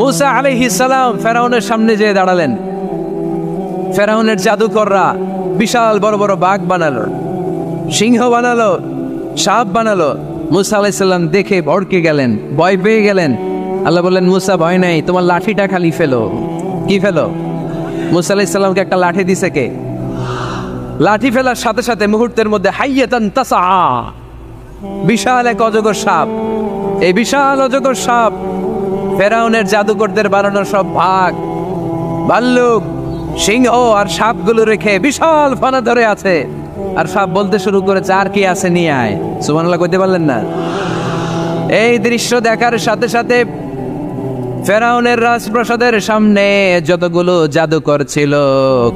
মূসা আলাইহিস সালাম ফেরাউনের সামনে যেয়ে দাঁড়ালেন। ফেরাউনের জাদুকররা বিশাল বড় বড় বাঘ বানালো, সিংহ বানালো, সাপ বানালো। মূসা আলাইহিস সালাম দেখে ভড়কে গেলেন, ভয় পেয়ে গেলেন। আল্লাহ বললেন, মূসা ভয় নাই, তোমার লাঠিটা খালি ফেলো। কি ফেলো? মূসা আলাইহিস সালামকে একটা লাঠি দিছে কে? লাঠি ফেলার সাথে সাথে মুহূর্তের মধ্যে হাইয়াতান তাসআ, বিশাল এক অজগর সাপ। এই বিশাল অজগর সাপ ফেরাউনের জাদুকরদের বানানো সব বাঘ, ভাল্লুক, সিংহ আর সাপগুলো রেখে বিশাল ফানা ধরে আছে। আর সাপ বলতে শুরু করেছে, আর কি আছে নিয়ে আয়। সুবহানাল্লাহ কইতে পারলেন না? এই দৃশ্য দেখার সাথে সাথে ফেরাউনের রাজপ্রাসাদের সামনে যতগুলো জাদুকর ছিল,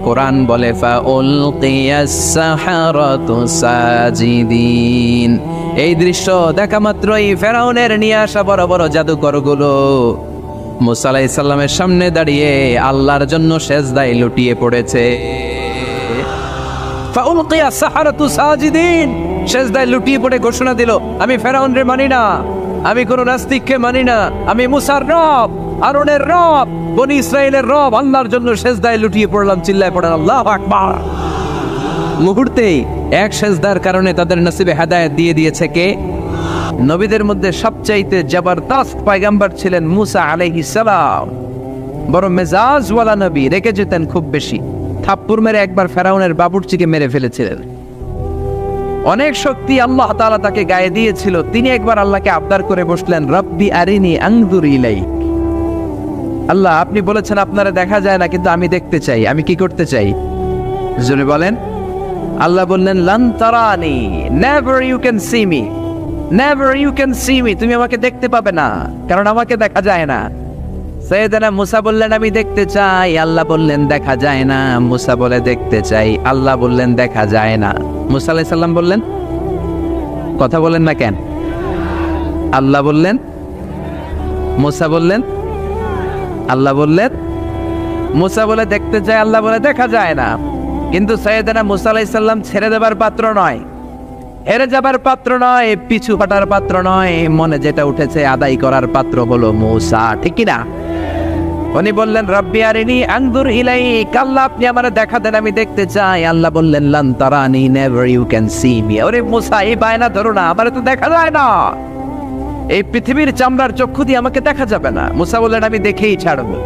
কোরআন বলে ফাউলকিয়াস সাহারাতু সাজিদিন। এই দৃশ্য দেখা মাত্রই ফেরাউনের নিয়ে আসা বড় বড় জাদুকরগুলো মূসা আলাইহিস সালামের সামনে দাঁড়িয়ে আল্লাহর জন্য সেজদায় লুটিয়ে পড়েছে। ফাউলকিয়াস সাহারাতু সাজিদিন, সেজদায় লুটিয়ে পড়ে ঘোষণা দিল, আমি ফেরাউনরে মানি না, আমি কোন নাস্তিককে মানি না, আমি মুসার রব, হারুনের রব, বনি ইসরাইলের রব, আল্লাহর জন্য সেজদায় লুটিয়ে পড়লাম। চিল্লায় পড়েন আল্লাহু আকবার। মুহূর্তেই এক সেজদার কারণে তাদের নসিবে হেদায়েত দিয়ে দিয়েছে কে? নবীদের মধ্যে সবচাইতে জবরদস্ত পয়গম্বর ছিলেন মূসা আলাইহিস সালাম। বড় মেজাজওয়ালা নবী, রেগে যেতেন খুব বেশি। থাপ্পড় মেরে একবার ফেরাউনের বাবুর্চিকে মেরে ফেলেছিলেন। অনেক শক্তি আল্লাহ তাআলা তাকে গায়ে দিয়েছিল। তিনি একবার আল্লাহকে আবদার করে বসলেন, রব্বি আরিনি আনজুর ইলাইক। আল্লাহ, আপনি বলেছেন আপনারা দেখা যায় না, কিন্তু আমি দেখতে চাই। আমি কি করতে চাই? জোরে বলেন। আল্লাহ বললেন, লান তারানি, never you can see me, never you can see me. তুমি আমাকে দেখতে পাবে না, কারণ আমাকে দেখা যায় না। সাইয়েদনা মূসা বললেন, আমি দেখতে চাই। আল্লাহ বললেন, দেখা যায় না। মূসা বলে, দেখতে চাই। আল্লাহ বললেন, দেখা যায় না। মূসা আলাইহিস সালাম বললেন, কথা বলেন না কেন? আল্লাহ বললেন, মূসা বললেন, আল্লাহ বললেন। মূসা বলে দেখতে চাই, আল্লাহ বলে দেখা যায় না। কিন্তু সাইয়েদনা মূসা আলাইহিস সালাম ছেড়ে দেবার পাত্র নয়, হেরে যাবার পাত্র নয়, পিছু হটার পাত্র নয়। মনে যেটা উঠেছে আদায় করার পাত্র হলো মূসা, ঠিক কি না? উনি বললেন, রব্বি আরিনি আনজুর ইলাইক। আল্লাহ, আপনি আমারে দেখা দেন, আমি দেখতে চাই। আল্লাহ বললেন, লান তারানি, never you can see me. ওরে মূসা, এই বায়না ধরো না, আমারে তো দেখা যায় না। এই পৃথিবীর চামড়ার চক্ষু দিয়ে আমাকে দেখা যাবে না। মূসা বললেন, আমি দেখেই ছাড়বো।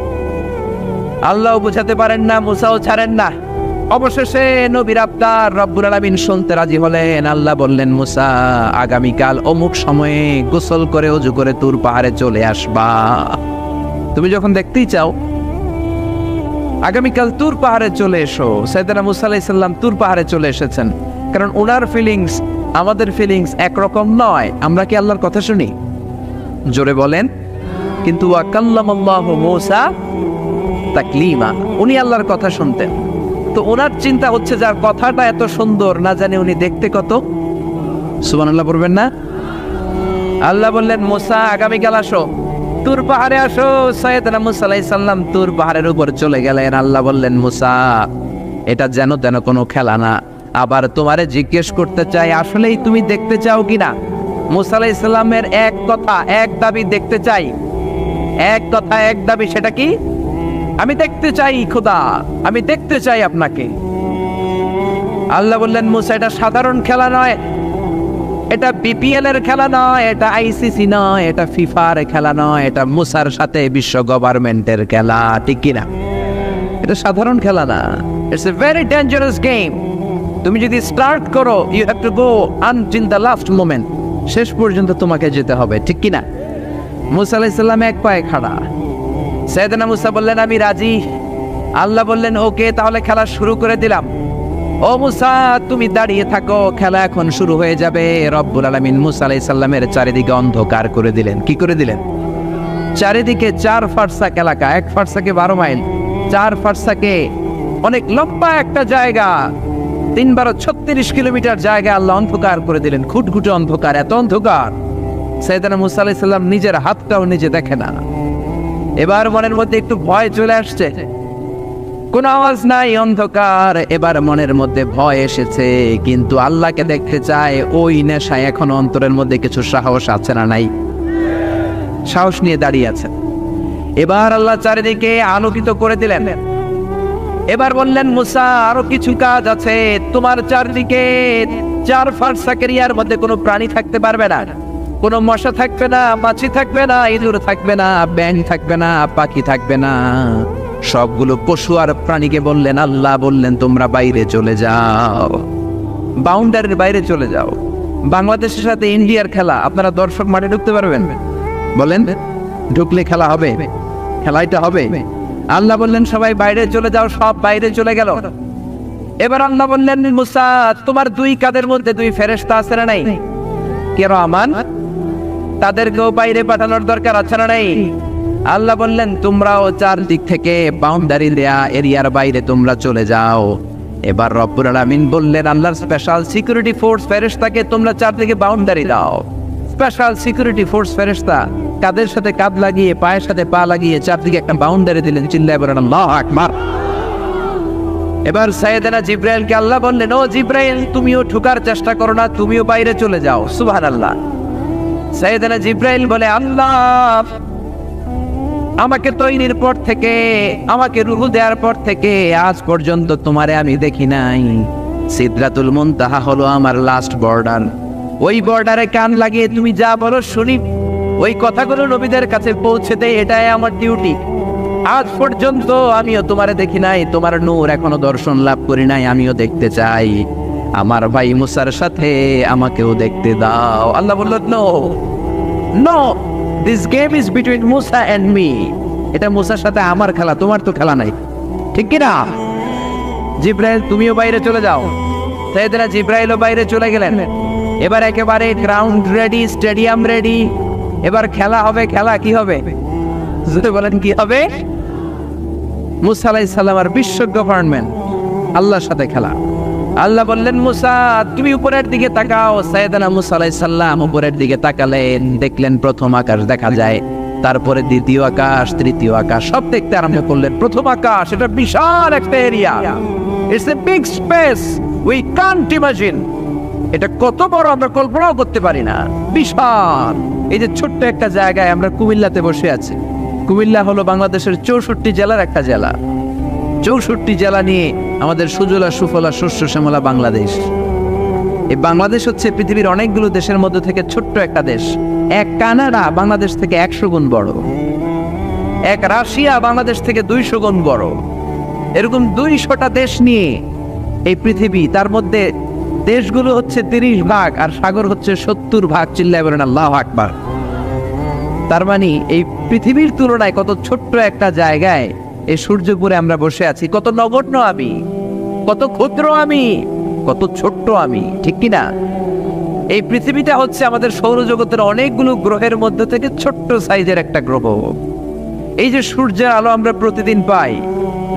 আল্লাহও বুঝাতে পারেন না, মূসাও ছাড়েন না। অবশেষে নবীর আবদার রব্বুল আলামিন শুনতে রাজি হলেন। আল্লাহ বললেন, মূসা, আগামীকাল অমুক সময়ে গোসল করে ওযু করে তুর পাহাড়ে চলে আসবা। তুমি যখন দেখতেই চাও, আগামীকাল তুর পাহাড়ে চলে এসো। সাইয়েদনা মূসা আলাইহিস সালাম তুর পাহাড়ে চলে এসেছেন, কারণ ওনার ফিলিংস আমাদের ফিলিংস একরকম নয়। আমরা কি আল্লাহর কথা শুনি? জোরে বলেন। কিন্তু ওয়া কাল্লামাল্লাহু মূসা তাকলিমা, উনি আল্লাহর কথা শুনতেন। তো ওনার চিন্তা হচ্ছে, যার কথাটা এত সুন্দর, না জানে উনি দেখতে কত। সুবহানাল্লাহ পড়বেন না? আল্লাহ বললেন, মূসা, আগামীকাল আসো, তুর পাহাড়ে আসো। সাইয়েদনা মূসা আলাইহিস সালাম তুর পাহাড়ের উপর চলে গেলেন। আল্লাহ বললেন, মূসা, এটা যেন তেন কোনো খেলা না। আবার তোমারে জিজ্ঞেস করতে চাই, আসলেই তুমি দেখতে চাও কিনা? মূসা আলাইহিস সালামের এক কথা এক দাবি, দেখতে চাই। এক কথা এক দাবি, সেটা কি? আমি দেখতে চাই খোদা, আমি দেখতে চাই আপনাকে। আল্লাহ বললেন, মূসা, এটা সাধারণ খেলা নয়, এটা বিপিএল এর খেলা নয়, এটা আইসিসি নয়, এটা ফিফার খেলা নয়, এটা মূসার সাথে বিশ্ব গভর্নমেন্টের খেলা, ঠিক কিনা? এটা সাধারণ খেলা না, it's a very dangerous game. তুমি যদি স্টার্ট করো, you have to go until the last moment. শেষ পর্যন্ত তোমাকে যেতে হবে, ঠিক কিনা? মূসা আলাইহিস সালাম এক পায়ে খাড়া। সাইয়েদনা মূসা বললেন, আমি রাজি। আল্লাহ বললেন, ওকে, তাহলে খেলা শুরু করে দিলাম। ও মূসা, তুমি দাঁড়িয়ে থাকো, খেলা এখন শুরু হয়ে যাবে। রব্বুল আলামিন মূসা আলাইহিস সালামের চারিদিকে অন্ধকার করে দিলেন। কি করে দিলেন? চারিদিকে 4 ফারসাক এলাকা, 1 ফারসাকে 12 মাইল, 4 ফারসাকে অনেক লম্বা একটা জায়গা, 3 × 36 কিলোমিটার জায়গা আল্লাহ অন্ধকার করে দিলেন। খুটখুটে অন্ধকার, এত অন্ধকার সাইয়েদনা মূসা আলাইহিস সালাম নিজের হাতটাও নিজে দেখে না। এবার মনের মধ্যে একটু ভয় চলে আসছে, কোন আওয়াজ নাই, অন্ধকার। এবার মনের মধ্যে ভয় এসেছে, কিন্তু আল্লাহকে দেখতে চায়। ওই নেশায় এখন অন্তরের মধ্যে কিছু সাহস আছে না নাই? সাহস নিয়ে দাঁড়িয়ে আছেন। এবার আল্লাহ চারিদিকে আলোকিত করে দিলেন। এবার বললেন, মুসা আরো কিছু কাজ আছে, তোমার চারদিকে 4 ফারসাক এরিয়ার মধ্যে কোনো প্রাণী থাকতে পারবে না, কোনো মশা থাকবে না, মাছি থাকবে না, ইঁদুর থাকবে না, ব্যাঙ থাকবে না, পাখি থাকবে না। সবগুলো পশু আর প্রাণীকে বললেন, আল্লাহ বললেন তোমরা বাইরে চলে যাও, বাউন্ডারির বাইরে চলে যাও। বাংলাদেশের সাথে ইন্ডিয়ার খেলা, আপনারা দর্শক মাঠে ঢুকতে পারবেন? বলেন, ঢুকলে খেলা হবে? খেলাইটা হবে? আল্লাহ বললেন সবাই বাইরে চলে যাও, সব বাইরে চলে গেল। এবার আল্লাহ বললেন, মুসা তোমার 2 কাঁধের মধ্যে 2 ফেরেশতা আছে না নাই? কিরামান, তাদেরকেও বাইরে পাঠানোর দরকার আছে না নাই? আল্লাহ বললেন তোমরাও 4 দিক থেকে বাউন্ডারি দেয়া এরিয়ার বাইরে তোমরা চলে যাও। এবার রব্বুল আলামিন বললেন, আল্লাহর স্পেশাল সিকিউরিটি ফোর্স ফেরেশতাকে তোমরা 4 দিকে বাউন্ডারি দাও। স্পেশাল সিকিউরিটি ফোর্স ফেরেশতা কাদের সাথে কাঁধ লাগিয়ে, পায়ের সাথে পা লাগিয়ে 4 দিকে একটা বাউন্ডারি দিলেন। চিল্লায় বলেন আল্লাহু আকবার। এবার সাইয়েদনা জিব্রাইলকে আল্লাহ বললেন, ও জিব্রাইল তুমিও ঢোকার চেষ্টা করো না, তুমিও বাইরে চলে যাও। সুবহানাল্লাহ। সাইয়েদনা জিব্রাইল বলে, আল্লাহ আমাকে তৈরির পর থেকে, আমাকে রূহ দেওয়ার পর থেকে আজ পর্যন্ত তোমারে আমি দেখি নাই। সিদরাতুল মুনতাহা হলো আমার লাস্ট বর্ডার। ওই বর্ডারে কান লাগিয়ে তুমি যা বলো শুনি, ওই কথাগুলো নবীদের কাছে পৌঁছে দেয়, এটাই আমার ডিউটি। আজ পর্যন্ত আমিও তোমারে দেখি নাই, তোমার নূর এখনো দর্শন লাভ করি নাই, আমিও দেখতে চাই। আমার ভাই মুসার সাথে আমাকেও দেখতে দাও। আল্লাহ বলল, no no, this game is between Musa and me. এটা মুসার সাথে আমার খেলা, তোমার তো খেলা নাই, ঠিক কি না? জিব্রাইল তুমিও বাইরে চলে যাও। সাইয়েদনা জিব্রাইলও বাইরে চলে গেলেন। এবার একেবারে গ্রাউন্ড রেডি, স্টেডিয়াম রেডি। এবার খেলা হবে। খেলা কি হবে? যদি বলেন কি হবে? মুসা আলাইহিস সালাম আর বিশ্ব গভর্নমেন্ট, আল্লাহর সাথে খেলা। আল্লাহ বললেন, মুসা তুমি উপরের দিকে তাকাও। সাইয়েদনা মুসা আলাইহিস সালাম উপরের দিকে তাকালেন, দেখলেন প্রথম আকাশ দেখা যায়, তারপরে দ্বিতীয় আকাশ, তৃতীয় আকাশ, সব দেখতে আরম্ভ করলেন। প্রথম আকাশ, এটা বিশাল একটা area, it's a big space, we can't imagine. এটা কত বড় আমরা কল্পনাও করতে পারি না, বিশাল। এই যে ছোট্ট একটা জায়গায় আমরা কুমিল্লাতে বসে আছি। কুমিল্লা হলো বাংলাদেশের 64 জেলার একটা জেলা। 64 জেলা নিয়ে আমাদের সুজলা সুফলা শস্য শ্যামলা বাংলাদেশ। এই বাংলাদেশ হচ্ছে পৃথিবীর অনেকগুলো দেশের মধ্যে থেকে ছোট্ট একটা দেশ। এক কানাডা বাংলাদেশ থেকে 100 গুণ বড়, এক রাশিয়া বাংলাদেশ থেকে 200 গুণ বড়। এরকম 200টা দেশ নিয়ে এই পৃথিবী, তার মধ্যে দেশগুলো হচ্ছে 30 ভাগ আর সাগর হচ্ছে 70 ভাগ। চিল্লায় বলেন আল্লাহু আকবার। তার মানে এই পৃথিবীর তুলনায় কত ছোট্ট একটা জায়গায় এই সূর্যপুরে আমরা বসে আছি। কত নগণ্য আমি, কত ক্ষুদ্র আমি, কত ছোট্ট আমি, ঠিক কিনা? এই পৃথিবীটা হচ্ছে আমাদের সৌরজগতের অনেকগুলো গ্রহের মধ্যে থেকে ছোট্ট সাইজের একটা গ্রহ। এই যে সূর্যের আলো আমরা প্রতিদিন পাই,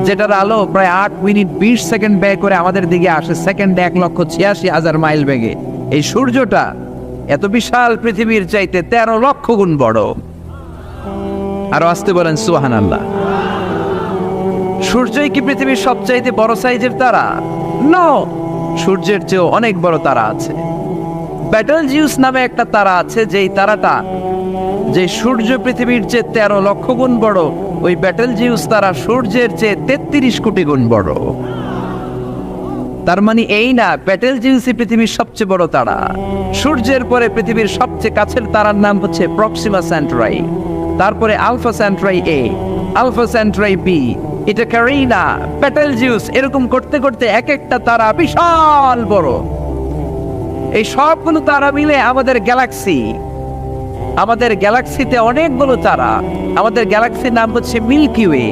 যেটার আলো প্রায় 8 মিনিট 20 সেকেন্ড ব্যয় করে আমাদের দিকে আসে, সেকেন্ডে 1,86,000 মাইল বেগে। এই সূর্যটা এত বিশাল পৃথিবীর চাইতে 13 লক্ষ গুণ বড়। আরো আসতে বলেন সুবহানাল্লাহ। সূর্যই কি পৃথিবীর সবচাইতে বড় সাইজের তারা? নো, সূর্যের চেয়েও অনেক বড় তারা আছে। ব্যাটেলজিউস নামে একটা তারা আছে, যেই তারাটা, যে সূর্য পৃথিবীর চেয়ে 13 লক্ষ গুণ বড়, ওই ব্যাটেলজিউস তারা সূর্যের চেয়ে 33 কোটি গুণ বড়। তার মানে এই না ব্যাটেলজিউসই পৃথিবীর সবচেয়ে বড় তারা। সূর্যের পরে পৃথিবীর সবচেয়ে কাছের তারার নাম হচ্ছে প্রক্সিমা সেন্টরাই, তারপরে আলফা সেন্টরাই এ, আলফা সেন্টরাই বি, এটা ক্যারিনা, ব্যাটেলজিউস, এরকম করতে করতে এক একটা তারা বিশাল বড়। এই সবগুলো তারা মিলে আমাদের গ্যালাক্সি। আমাদের গ্যালাক্সিতে অনেকগুলো তারা। আমাদের গ্যালাক্সির নাম হচ্ছে মিল্কি ওয়ে।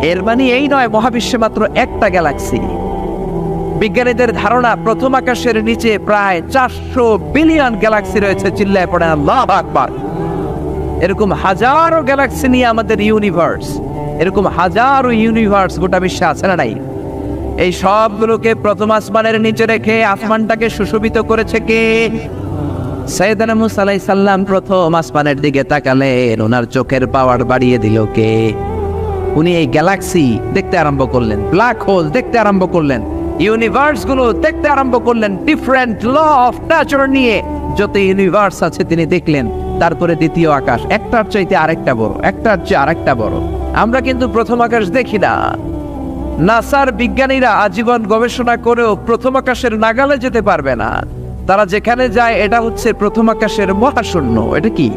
এর মানে এই নয় মহাবিশ্বে মাত্র একটা গ্যালাক্সি। বিজ্ঞানীদের ধারণা প্রথম আকাশের নিচে প্রায় 400 বিলিয়ন গ্যালাক্সি রয়েছে। চিল্লায় পড়ে আল্লাহু আকবার। এরকম হাজারো গ্যালাক্সি নিয়ে আমাদের ইউনিভার্স, এরকম হাজারো ইউনিভার্স গোটা বিশ্বে আছে না নাই? এই সবগুলোকে প্রথম আসমানের নিচে রেখে আসমানটাকে সুশোভিত করেছে কে? সাইয়েদনা মুসা আলাইহিস সালাম প্রথম আসমানের দিকে তাকালেন, ওনার চোখের পাওয়ার বাড়িয়ে দিল কে? উনি এই গ্যালাক্সি দেখতে আরম্ভ করলেন, ব্ল্যাক হোল দেখতে আরম্ভ করলেন, ইউনিভার্স গুলো দেখতে আরম্ভ করলেন। ডিফারেন্ট ল অফ নেচার নিয়ে যত ইউনিভার্স আছে তিনি দেখলেন। তারপরে দ্বিতীয় আকাশ, একটার চাইতে আরেকটা বড়, একটার চেয়ে আরেকটা বড়। আমরা কিন্তু প্রথম আকাশ দেখি না। নাসার বিজ্ঞানীরা আজীবন গবেষণা করেও প্রথম আকাশের নাগালে যেতে পারবে না। তারা যেখানে যায় এটা হচ্ছে প্রথম আকাশের মহাশূন্য। এটা কি?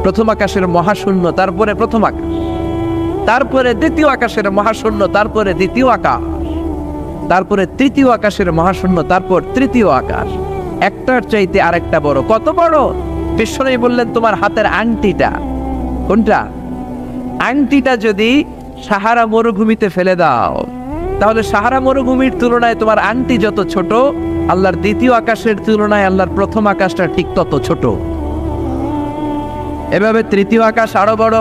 প্রথম আকাশের মহাশূন্য, তারপরে প্রথম আকাশ, তারপরে দ্বিতীয় আকাশের মহাশূন্য, তারপরে দ্বিতীয় আকাশ, তারপরে তৃতীয় আকাশের মহাশূন্য, তারপর তৃতীয় আকাশ। একটার চাইতে আরেকটা বড়। কত বড়? বিশ্বনবী বললেন তোমার হাতের আংটিটা, কোনটা? আংটিটা যদি সাহারা মরুভূমিতে ফেলে দাও, তাহলে সাহারা মরুভূমির তুলনায় তোমার আংটি যত ছোট, আল্লাহর দ্বিতীয় আকাশের তুলনায় আল্লাহর প্রথম আকাশটা ঠিক তত ছোট। এভাবে তৃতীয় আকাশ আরো বড়,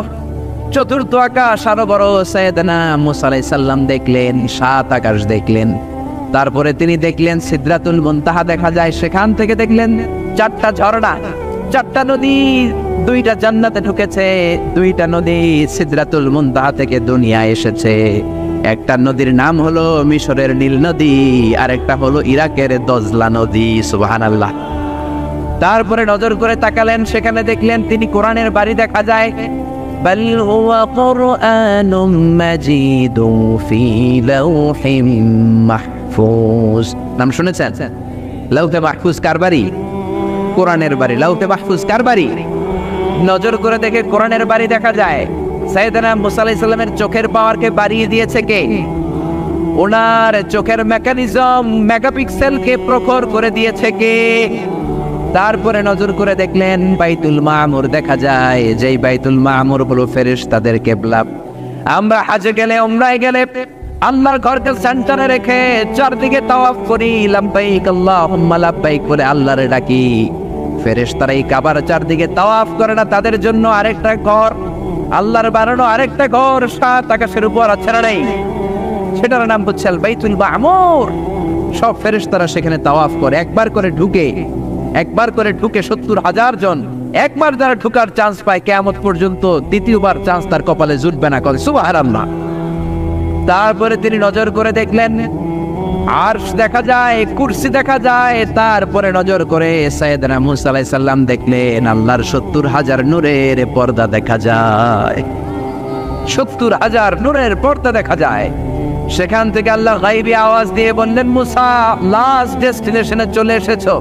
চতুর্থ আকাশ আরো বড়। সাইয়েদনা মুসা আলাইহিস সালাম দেখলেন 7 আকাশ দেখলেন। তারপরে তিনি দেখলেন সিদরাতুল মুনতাহা দেখা যায়, সেখান থেকে দেখলেন 4টা ঝর্ণা, 4টা নদী, 2টা জান্নাতে ঢুকেছে, 2টা নদী সিদরাতুল মুনতাহা থেকে দুনিয়ায় এসেছে। একটা নদীর নাম হলো মিশরের নীল নদী, আর একটা হলো ইরাকের দজলা নদী। সুবহানাল্লাহ। তারপরে নজর করে তাকালেন, সেখানে দেখলেন তিনি কোরআনের বাড়ি দেখা যায়। বাল হুয়া কুরআনুম মাজিদুন ফি লাওহিম মাহফুজ। নাম শুনেছেন? লাউহে মাহফুজ কার বাড়ি? কোরআনের বাড়ি। লাউহে মাহফুজ কার বাড়ি? নজর করে দেখে কোরআনের বাড়ি দেখা যায়। সাইয়েদনা মুসা আলাইহিস সালামের চোখের পাওয়ারকে বাড়িয়ে দিয়েছে কে? ওনার চোখের মেকানিজম, মেগাপিক্সেলকে প্রখর করে দিয়েছে কে? তারপরে নজর করে দেখলেন বাইতুল মামুর দেখা যায়, যেই বাইতুল মামুর হলো ফেরেশতাদের কিবলা। আমরা হজে গেলে, উমরায় গেলে আল্লাহর ঘরকে সেন্টারে রেখে চারদিকে তাওয়াফ করি, লাব্বাইক আল্লাহুম্মা লাব্বাইক বলে আল্লাহরে ডাকি। ফেরেশতারা এই কাবার চারদিকে তাওয়াফ করে না, তাদের জন্য আরেকটা ঘর, আল্লাহর বানানো আরেকটা ঘর 7 আকাশের উপর আছে না নেই? সেটার নাম হচ্ছে আল বাইতুল মামুর। সব ফেরেশতারা সেখানে তাওয়াফ করে, একবার করে ঢুকে 70,000 জন। একবার যারা ঢুকার চান্স পায়, কিয়ামত পর্যন্ত দ্বিতীয়বার চান্স তার কপালে জুটবে না। করে সুবহানাল্লাহ। তারপরে তিনি নজর করে দেখলেন আরশ দেখা যায়, কুরসি দেখা যায়। তারপরে নজর করে সাইয়েদনা মুসা আলাইহিস সালাম দেখলেন আল্লাহর 70,000 নূরের পর্দা দেখা যায়। 70,000 নূরের পর্দা দেখা যায়। সেখান থেকে আল্লাহ গায়বী আওয়াজ দিয়ে বললেন, মুসা লাস্ট ডেস্টিনেশনে চলে এসেছো,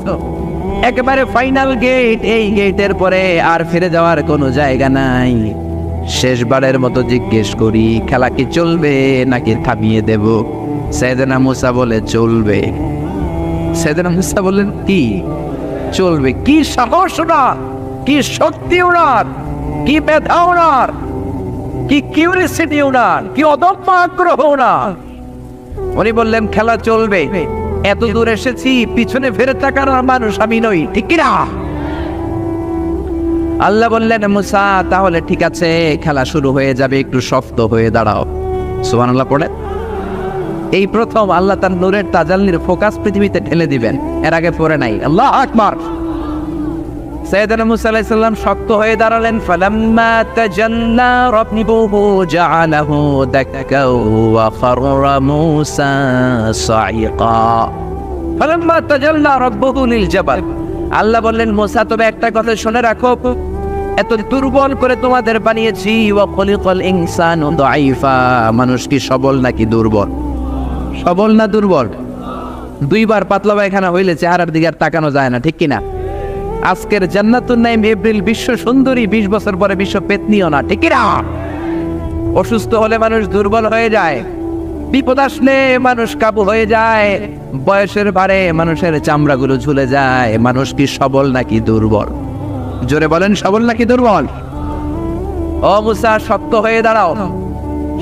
একেবারে ফাইনাল গেট। এই গেটের পরে আর ফিরে যাওয়ার কোনো জায়গা নাই। শেষবারের মতো জিজ্ঞেস করি, খেলা কি চলবে নাকি থামিয়ে দেব? সাইয়েদনা মুসা বলে চলবে। সাইয়েদনা মুসা বললেন কি চলবে? কি সাহস ওনার, কি শক্তি ওনার, কি মেধা ওনার, কি কিউরিসিটি ওনার, কি অদম্য আগ্রহ ওনার। উনি বললেন খেলা চলবে। এত দূর এসেছি, পিছনে ফিরে তাকানোর মানুষ আমি নই, ঠিক কিনা? আল্লাহ বললেন মুসা তাহলে ঠিক আছে, খেলা শুরু হয়ে যাবে, একটু শক্ত হয়ে দাঁড়াও। সুবহানাল্লাহ পড়ে। এই প্রথম আল্লাহ তার নূরের তাজাল্লির ফোকাস পৃথিবীতে ঢেলে দিবেন, এর আগে পড়ে নাই। আল্লাহু আকবার। সাইয়েদনা মুসা আলাইহিস সালাম শক্ত হয়ে দাঁড়ালেন। ফালাম্মা তাজাল্লা রাব্বুহু জাআলাহু দাক্কাও ওয়া খাররা মুসা সাইকা। ফালাম্মা তাজাল্লা রাব্বুহু লিল জাবাল। আল্লাহ বললেন মুসা তবে একটা কথা শুনে রাখো, এত দুর্বল করে তোমাদের বানিয়েছি। ওয়া খলিকাল ইনসানু দাঈফা। মানুষ কি সবল নাকি দুর্বল? সবল না দুর্বল? 2বার পাতলা পায়খানা হইলে চেহারার দিকে আর তাকানো যায় না, ঠিক কিনা? আজকের জান্নাতুন নাইম এপ্রিল বিশ্ব সুন্দরী, 20 বছর পরে বিশ্ব পেতনিও না, ঠিক কিনা? অসুস্থ হলে মানুষ দুর্বল হয়ে যায়, বিপদ আসলে মানুষ কাবু হয়ে যায়, বয়সের ভারে মানুষের চামড়াগুলো ঝুলে যায়। মানুষ কি সবল নাকি দুর্বল? জোরে বলেন, সবল নাকি দুর্বল? ও মুসা শক্ত হয়ে দাঁড়াও।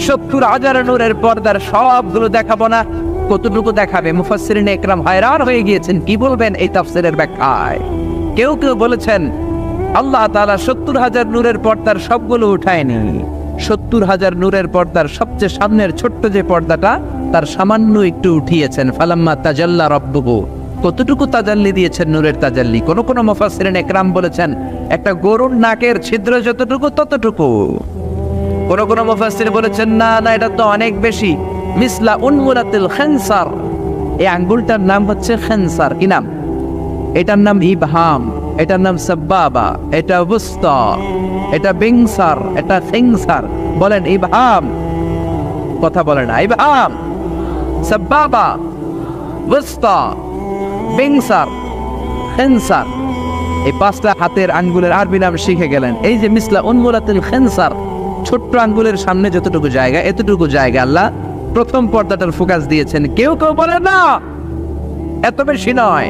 70,000 নূরের পর্দার সবগুলো দেখাবো না, কতটুকু দেখাবে? মুফাসসিরিন ইকরাম হায়রান হয়ে গিয়েছেন, কি বলবেন এই তাফসীরের ব্যাখ্যায়। কেউ কেউ বলেছেন আল্লাহ তাআলা 70,000 নূরের পর্দার সবগুলো উঠায়নি। 70,000 নূরের পর্দার সবচেয়ে সামনের ছোট্ট যে পর্দাটা, তার সামান্য একটু উঠিয়েছেন। ফালাম্মা তাজাল্লা রাব্বুহু। কতটুকু তাজাল্লি দিয়েছেন নূরের তাজাল্লি? কোন কোন মুফাসসিরিন ইকরাম বলেছেন একটা গরুর নাকের ছিদ্র যতটুকু ততটুকু। কোন কোন মুফাসসির বলেছেন না না, এটা তো অনেক বেশি। মিসলা উনমুলাতিল খানসার। এই আঙ্গুলটার নাম হচ্ছে খানসার। কি নাম? এটার নাম ইবহাম। এটার নাম সাব্বাবা, এটা বুস্তা, এটা বিংসার, এটা সিংসার। বলেন ইবহাম, কথা বলে না, ইবহাম, সাব্বাবা, বুস্তা, বিংসার, খিনসার। এই পাঁচটা হাতের আঙ্গুলের আরবি নাম শিখে গেলেন। এই যে মিসলা উনমুলাতুল খিনসার, ছোট্ট আঙ্গুলের সামনে যতটুকু জায়গা, এতটুকু জায়গা আল্লাহ প্রথম পর্দাটার ফোকাস দিয়েছেন। কেউ কেউ বলে না এত বেশি নয়,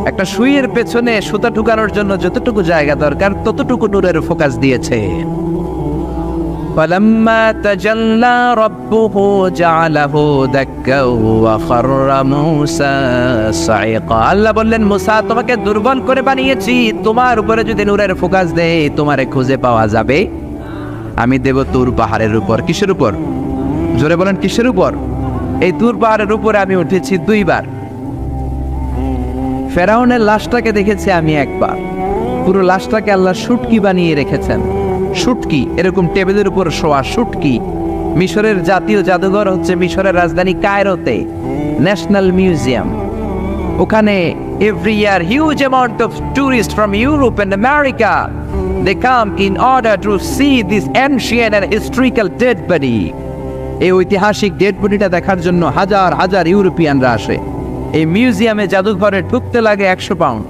একটা সুইয়ের পেছনে সুতা ঢুকানোর জন্য যতটুকু জায়গা দরকার ততটুকু নূরের ফোকাস দিয়েছে। فلما تجلى ربه جعله دكا وخر موسى صعقا। আল্লাহ বললেন, মুসা তোমাকে দুর্বল করে বানিয়েছি, তোমার উপরে যদি নূরের ফোকাস দেই তোমারে খুঁজে পাওয়া যাবে। আমি দেব তুর পাহাড়ের উপর। কিসের উপর? জোরে বলেন, কিসের উপর? এই তুর পাহাড়ের উপরে আমি উঠেছি দুইবার। ফেরাউনের লাশটাকে দেখেছি আমি একবার। পুরো লাশটাকে আল্লাহ শুটকি বানিয়ে রেখেছেন। শুটকি, এরকম টেবিলের উপর শোয়া শুটকি। মিশরের জাতীয় জাদুঘর হচ্ছে মিশরের রাজধানী কায়রোতে, ন্যাশনাল মিউজিয়াম। ওখানে every year huge amount of tourist from Europe and America they come in order to see this ancient and historical dead body. এই ঐতিহাসিক ডেড বডিটা দেখার জন্য হাজার হাজার ইউরোপিয়ানরা আসে। এই মিউজিয়ামে জাদুঘরে ঢুকতে লাগে 100 পাউন্ড,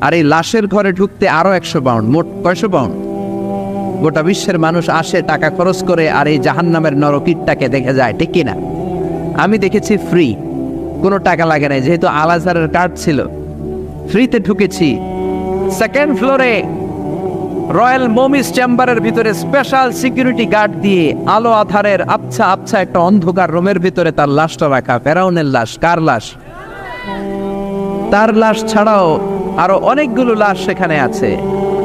আর এই লাশের ঘরে ঢুকতে আরো 100 পাউন্ড, মোট 900 পাউন্ড। গোটা বিশ্বের মানুষ আসে টাকা খরচ করে আর এই জাহান্নামের নরকীটটাকে দেখে যায়, ঠিক কিনা? আমি দেখেছি ফ্রি, কোনো টাকা লাগে নাই, যেহেতু আল আজহারের কার্ড ছিল, ফ্রিতে ঢুকেছি। সেকেন্ড ফ্লোরে রয়্যাল মমিস চেম্বারের ভিতরে স্পেশাল সিকিউরিটি গার্ড দিয়ে আলো আধারের আবছা আবছা একটা অন্ধকার রুমের ভিতরে তার লাশটা রাখা। ফেরাউনের লাশ। কার লাশ? তার লাশ ছাড়াও আরো অনেকগুলো লাশ সেখানে আছে,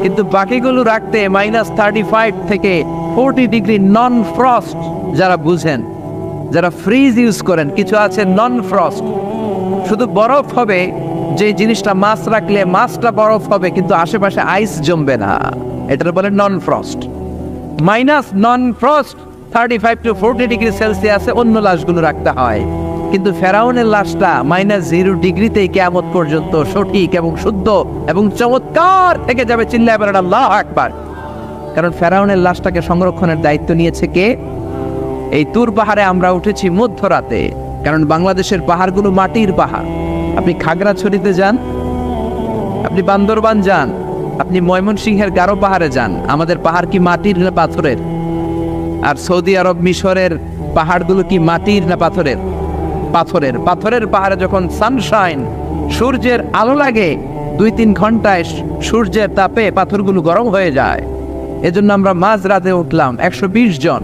কিন্তু বাকিগুলো রাখতে -35 থেকে 40 ডিগ্রি নন ফ্রস্ট। যারা বুঝেন, যারা ফ্রিজ ইউজ করেন, কিছু আছে নন ফ্রস্ট, শুধু বরফ হবে, যে জিনিসটা মাছ রাখলে মাছটা বরফ হবে কিন্তু আশেপাশে আইস জমবে না, এটার বলে non frost. Non frost 35 to 40 degree সেলসিয়াসে অন্য লাশগুলো রাখতে হয়, কিন্তু ফেরাউনের লাশটা -0 ডিগ্রিতেই কিয়ামত পর্যন্ত সঠিক এবং শুদ্ধ এবং চমৎকার থেকে যাবে। চিল্লায় বলেন আল্লাহু আকবার। কারণ ফেরাউনের লাশটাকে সংরক্ষণের দায়িত্ব নিয়েছে কে? এই তুর পাহাড়ে আমরা উঠেছি মধ্যরাতে, কারণ বাংলাদেশের পাহাড়গুলো মাটির পাহাড়। আপনি খাগড়াছড়িতে যান, আপনি বান্দরবান যান, আপনি ময়মনসিংহের গারো পাহাড়ে যান, আমাদের পাহাড় কি মাটির না পাথরের? আর সৌদি আরব মিশরের পাহাড়গুলো কি মাটির না পাথরের? পাথরের। পাথরের পাহাড়ে যখন সানশাইন, সূর্যের আলো লাগে, 2-3 ঘন্টায় সূর্যের তাপে পাথরগুলো গরম হয়ে যায়। এজন্য আমরা মাঝ রাতে উঠলাম 120 জন।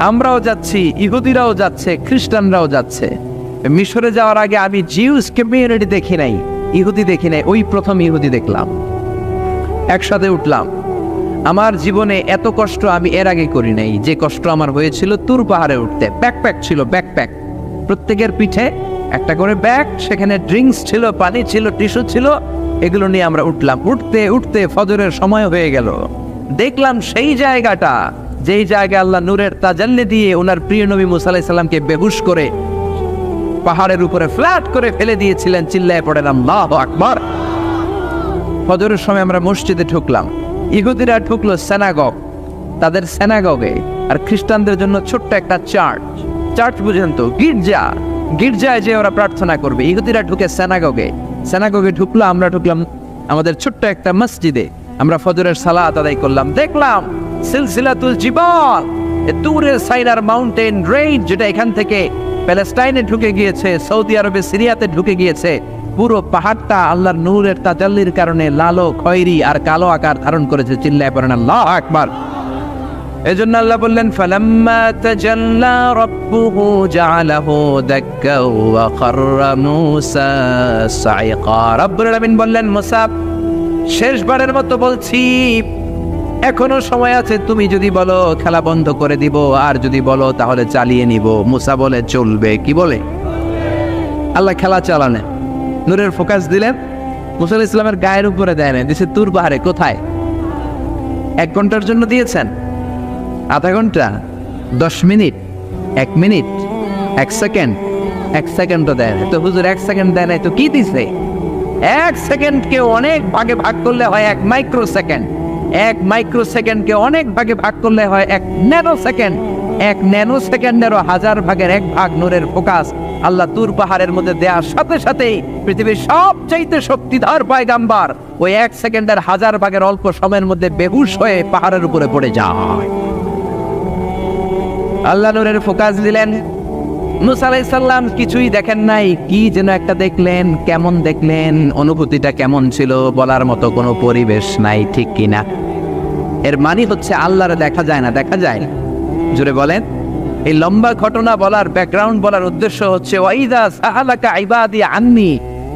আমরাও যাচ্ছি, ইহুদিরাও যাচ্ছে, খ্রিস্টানরাও যাচ্ছে। মিশরে যাওয়ার আগে আমি জিউস কমিউনিটি দেখি নাই, ইহুদি দেখি নাই, ওই প্রথম ইহুদি দেখলাম। একসাথে উঠলাম। আমার জীবনে এত কষ্ট আমি এর আগে করি নাই, যে কষ্ট আমার হয়েছিল তুর পাহাড়ে উঠতে। ব্যাকপ্যাক ছিল, ব্যাকপ্যাক, প্রত্যেকের পিঠে একটা করে ব্যাগ, সেখানে ড্রিঙ্কস ছিল, পানি ছিল, টিস্যু ছিল, এগুলো নিয়ে আমরা উঠলাম। উঠতে উঠতে ফজরের সময় হয়ে গেল। দেখলাম সেই জায়গাটা, যেই জায়গায় আল্লাহ নূরের তাজাল্লি দিয়ে ওনার প্রিয় নবী মুসা আলাইহিস সালামকে বেহুশ করে পাহাড়ের উপরে ফ্ল্যাট করে ফেলে দিয়েছিলেন। চিল্লায় পড়েন আল্লাহু আকবার। ফজরের সময় আমরা মসজিদে ঢুকলাম। ইহুদিরা ঢুকলো সিনাগগ, তাদের সিনাগগে, আর খ্রিস্টানদের জন্য ছোট্ট একটা চার্চ। চার্চ বুঝেন তো, গির্জা। গির্জায় যে ওরা প্রার্থনা করবে। ইহুদিরা ঢুকে সিনাগগে। সিনাগগে ঢুকলো, আমরা ঢুকলাম আমাদের ছোট্ট একটা মসজিদে। আমরা ফজরের সালাত আদায় করলাম। দেখলাম সিলসিলাতুল জিবাল, তুরের সাইনার মাউন্টেন রেঞ্জ, যেটা এখান থেকে প্যালেস্টাইনে ঢুকে গিয়েছে, সৌদি আরবে, সিরিয়াতে ঢুকে গিয়েছে। পুরো পাহাড়টা আল্লাহর নূরের তাজাল্লির কারণে লালো, খয়েরি আর কালো আকার ধারণ করেছে। চিল্লায় পড়েন আল্লাহু আকবার। এজন্য আল্লাহ বললেন, ফালাম্মা তাজাল্লা রাব্বুহু জাআলাহু দাক্কা ওয়া খাররা মূসা সাইকা। রব্বুল আলামিন বললেন, মুসা, শেষবারের মতো বলছি, এখনো সময় আছে, তুমি যদি বলো খেলা বন্ধ করে দিব, আর যদি বলো তাহলে চালিয়ে নিব। মুসা বলে চলবে। কি বলে? আল্লাহ খেলা চালানে নূরের ফোকাস দিলেন। মুসা আলাইহিস সালামের গায়ের উপরে দেয় না, দিছে তুর পাহাড়ে। কোথায়? 1 ঘন্টার জন্য দিয়েছেন, আধা ঘন্টা, 10 মিনিট, 1 মিনিট, 1 সেকেন্ড, 1 সেকেন্ডও দেয় না। তো হুজুর 1 সেকেন্ড দেয় নাই তো কি দিছে? এক সেকেন্ডকে অনেক ভাগে ভাগ করলে হয় 1 মাইক্রো সেকেন্ড, 1 মাইক্রো সেকেন্ডকে অনেক ভাগে ভাগ করলে হয় 1 ন্যানো সেকেন্ড, 1 ন্যানো সেকেন্ডেরও 1000 ভাগের 1 ভাগ নূরের ফোকাস আল্লাহ তুর পাহাড়ের মধ্যে দেওয়ার সাথে সাথেই পৃথিবীর সবচাইতে শক্তিধর পয়গাম্বার ওই 1 সেকেন্ডের 1000 ভাগের অল্প সময়ের মধ্যে বেহুশ হয়ে পাহাড়ের উপরে পড়ে যায়। আল্লাহ নূরের ফোকাস দিলেন। মুসা আলাইহিস সালাম কিছুই দেখেন নাই, কি যেন একটা দেখলেন। কেমন দেখলেন, অনুভূতিটা কেমন ছিল বলার মতো কোনো পরিবেশ নাই, ঠিক কিনা? এর মানে হচ্ছে আল্লাহরে দেখা যায় না, দেখা যায়। জোরে বলেন। এই লম্বা ঘটনা বলার, ব্যাকগ্রাউন্ড বলার উদ্দেশ্য হচ্ছে ওয়াইদা সাহালাকা ইবাদি আন্নি,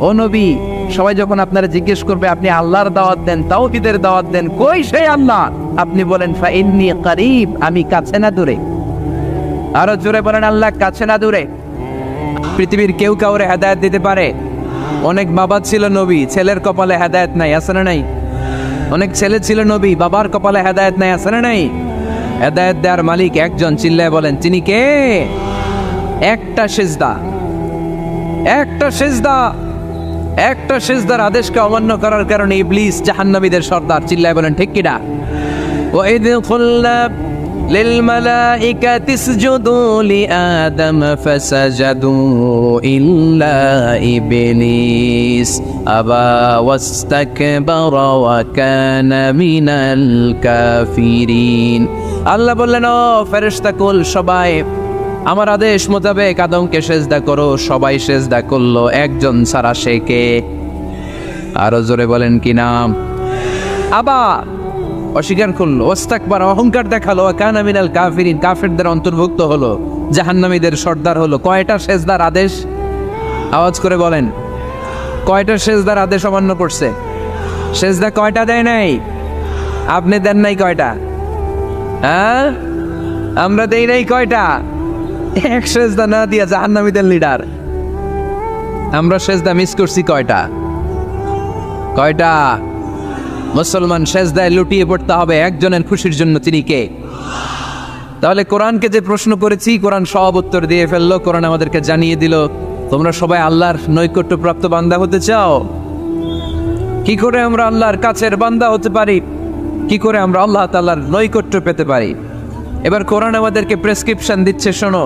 ও নবী, সবাই যখন আপনারা জিজ্ঞেস করবে আপনি আল্লাহর দাওয়াত দেন, তাওহীদের দাওয়াত দেন, কই সেই আল্লাহ? আপনি বলেন ফা ইন্নী করিব, আমি কাছে না দূরে। আরো জোরে বলেন আল্লাহ কাছে না দূরে। পৃথিবীর কেউ কাউরে হেদায়েত দিতে পারে? অনেক বাবা ছিল নবী, ছেলের কপালে হেদায়েত নাই, আছে না নাই? অনেক ছেলে ছিল নবী, বাবার কপালে হেদায়েত নাই, আছে না নাই? হেদায়েত দেওয়ার মালিক একজন, চিল্লায় বলেন তিনি কে? একটা সিজদা, একটা সিজদা, একটা সিজদার আদেশকে অমান্য করার কারণে ইবলিস জাহান্নামীদের সর্দার, চিল্লায় বলেন ঠিক কিনা? ওয়াইদ কুল্লা للملائكة اسجدوا لآدم فسجدوا إلا إبليس أبى واستكبر وكان من الكافرين। আল্লাহ বললেন, ও ফেরেশতা কুল সবাই আমার আদেশ মোতাবেক আদমকে সেজদা করো। সবাই সেজদা করলো, একজন ছাড়া, সে কে? আরো জোরে বলেন কি নাম? আবার অস্বীকার করলো, ওয়াস্তাকবার, অহংকার দেখালো, কানা মিনাল কাফিরিন, কাফেরদের অন্তর্ভুক্ত হলো, জাহান্নামীদের সর্দার হলো। কয়টা সেজদার আদেশ? আওয়াজ করে বলেন, কয়টা সেজদার আদেশ অমান্য করছে? সেজদা কয়টা দেয় নাই? আপনি দেন নাই কয়টা? হ্যাঁ, আমরা দেই নাই কয়টা? এক সেজদা না দিয়া জাহান্নামীদের লিডার। আমরা সেজদা মিস করছি কয়টা? কয়টা? মুসলমান সেজদায় লুটিয়ে পড়তে হবে একজনের খুশির জন্য, তিনি কে? তাহলে কোরআনকে যে প্রশ্ন করেছি, কোরআন সব উত্তর দিয়ে ফেললো। কোরআন আমাদেরকে জানিয়ে দিল, তোমরা সবাই আল্লাহর নৈকট্যপ্রাপ্ত বান্দা হতে চাও? কি করে আমরা আল্লাহর কাছের বান্দা হতে পারি? কি করে আমরা আল্লাহ তাআলার নৈকট্য পেতে পারি? এবার কোরআন আমাদেরকে প্রেসক্রিপশন দিচ্ছে, শোনো,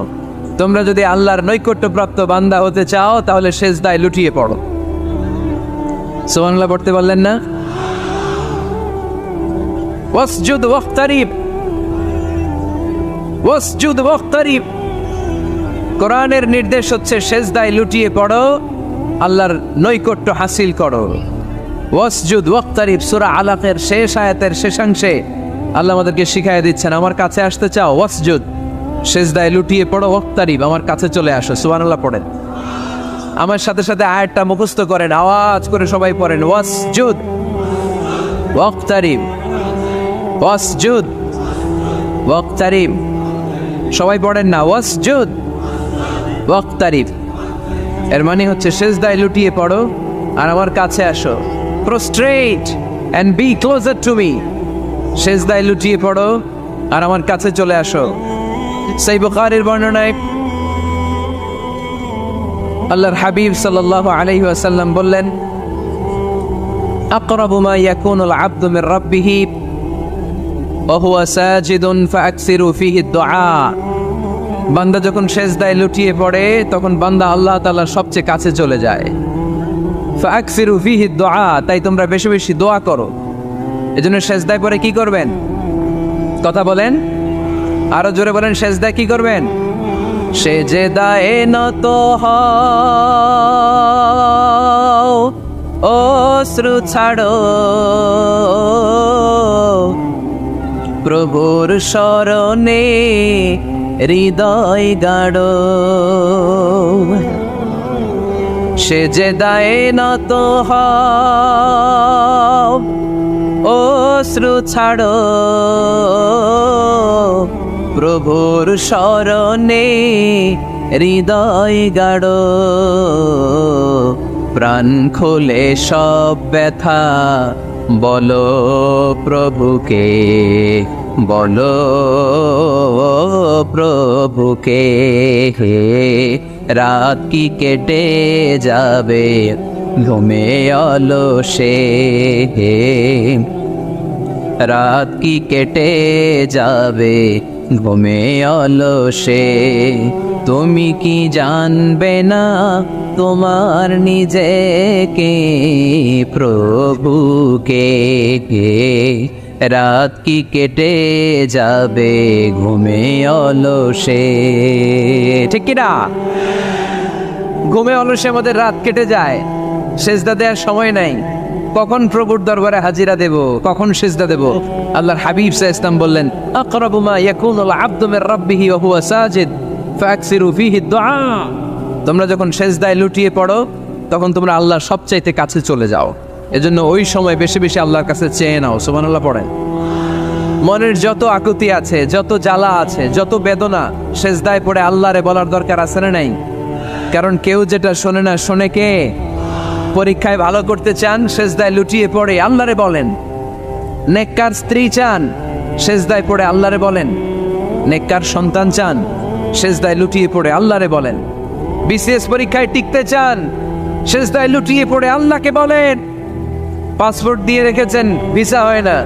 তোমরা যদি আল্লাহর নৈকট্যপ্রাপ্ত বান্দা হতে চাও তাহলে সেজদায় লুটিয়ে পড়ো। সুবহানাল্লাহ পড়তে পারলেন না? ওয়াসজুদ ওয়াক্তারিব, ওয়াসজুদ ওয়াক্তারিব। কোরআনের নির্দেশ হচ্ছে সেজদায় লুটিয়ে পড়ো, আল্লাহর নৈকট্য হাসিল করো। ওয়াসজুদ ওয়াক্তারিব, সূরা আলাকের শেষ আয়াতের শেষাংশে আল্লাহ আমাদেরকে শিখাইয়া দিচ্ছেন, আমার কাছে আসতে চাও, ওয়াসজুদ, সেজদায় লুটিয়ে পড়ো, ওয়াক্তারিব, আমার কাছে চলে আসো। সুবহানাল্লাহ পড়েন। আমার সাথে সাথে আয়াতটা মুখস্থ করেন, আওয়াজ করে সবাই পড়েন, ওয়াসজুদ ওয়াক্তারিব, ওয়াসজুদ ওয়াক্তারিব। সবাই পড়েন না, ওয়াসজুদ ওয়াক্তারিব। এর মানে হচ্ছে সেজদায় লুটিয়ে পড়ো আর আমার কাছে আসো। Prostrate and be closer to me. সেজদায় লুটিয়ে পড়ো আর আমার কাছে চলে আসো। সহিহ বুখারীর বর্ণনায় আল্লাহর হাবিব সাল্লাল্লাহু আলাইহি ওয়াসাল্লাম বললেন, আকরাবু মা ইয়াকুনুল আবদু মির রাব্বিহি ওয়া হুয়া সাজিদুন ফাআকসিরু ফীহি দুআ। বান্দা যখন সেজদায় লুটিয়ে পড়ে তখন বান্দা আল্লাহ তাআলার সবচেয়ে কাছে চলে যায়। ফাআকসিরু ফীহি দুআ, তাই তোমরা বেশি বেশি দোয়া করো। এজন্য সেজদায় পড়ে কি করবেন? কথা বলেন, আরো জোরে বলেন, সেজদায় কি করবেন? সেজদায় নত হও, অশ্রু ছাড়ো, প্রভুর শরণে হৃদয় গাড়ো। সেজদায় নত হও, অশ্রু ছাড়ো, প্রভুর শরণে হৃদয় গাড়ো। প্রাণ খুলে সব ব্যথা বলো প্রভুকে, বলো প্রভুকে। রাত কি কেটে যাবে ঘুমে অলসে, রাত কি কেটে যাবে ঘুমে অলসে। তুমি কি জানবে না তোমার নিজেকে প্রভুকে, রাত কি কেটে যাবে ঘুমে অলসে। ঠিক কিনা? ঘুমে অলসে আমাদের রাত কেটে যায়, সেজদা দেওয়ার সময় নাই। কখন প্রভুর দরবারে হাজিরা দেব, কখন সেজদা দেব? আল্লাহর হাবিব সাল্লাল্লাহু আলাইহি ওয়াসাল্লাম বললেন, আকরাবু মা ইয়াকুনুল আবদু মির রাব্বিহি ওয়া হুয়া সাজিদ ফাকসিরু ফীহি দুআ। তোমরা যখন সেজদায় লুটিয়ে পড়ো তখন তোমরা আল্লাহর সবচাইতে কাছে চলে যাও। এজন্য ওই সময় বেশি বেশি আল্লাহর কাছে চেয়ে নাও। সুবহানাল্লাহ পড়েন। মনের যত আকুতি আছে, যত জ্বালা আছে, যত বেদনা, সেজদায় পড়ে আল্লাহরে বলার দরকার আছে না নাই? কারণ কেউ যেটা শোনে না, শোনে কে? পরীক্ষায় ভালো করতে চান, সেজদায় লুটিয়ে পড়ে আল্লাহরে বলেন। নেককার স্ত্রী চান, সেজদায় পড়ে আল্লাহরে বলেন। নেককার সন্তান চান, সেজদায় লুটিয়ে পড়ে আল্লাহরে বলেন। বিসিএস পরীক্ষায় টিকতে চান, সেজদায় লুটিয়ে পড়ে আল্লাহকে বলেন। পাসপোর্ট দিয়ে রেখেছেন, ভিসা হয় না,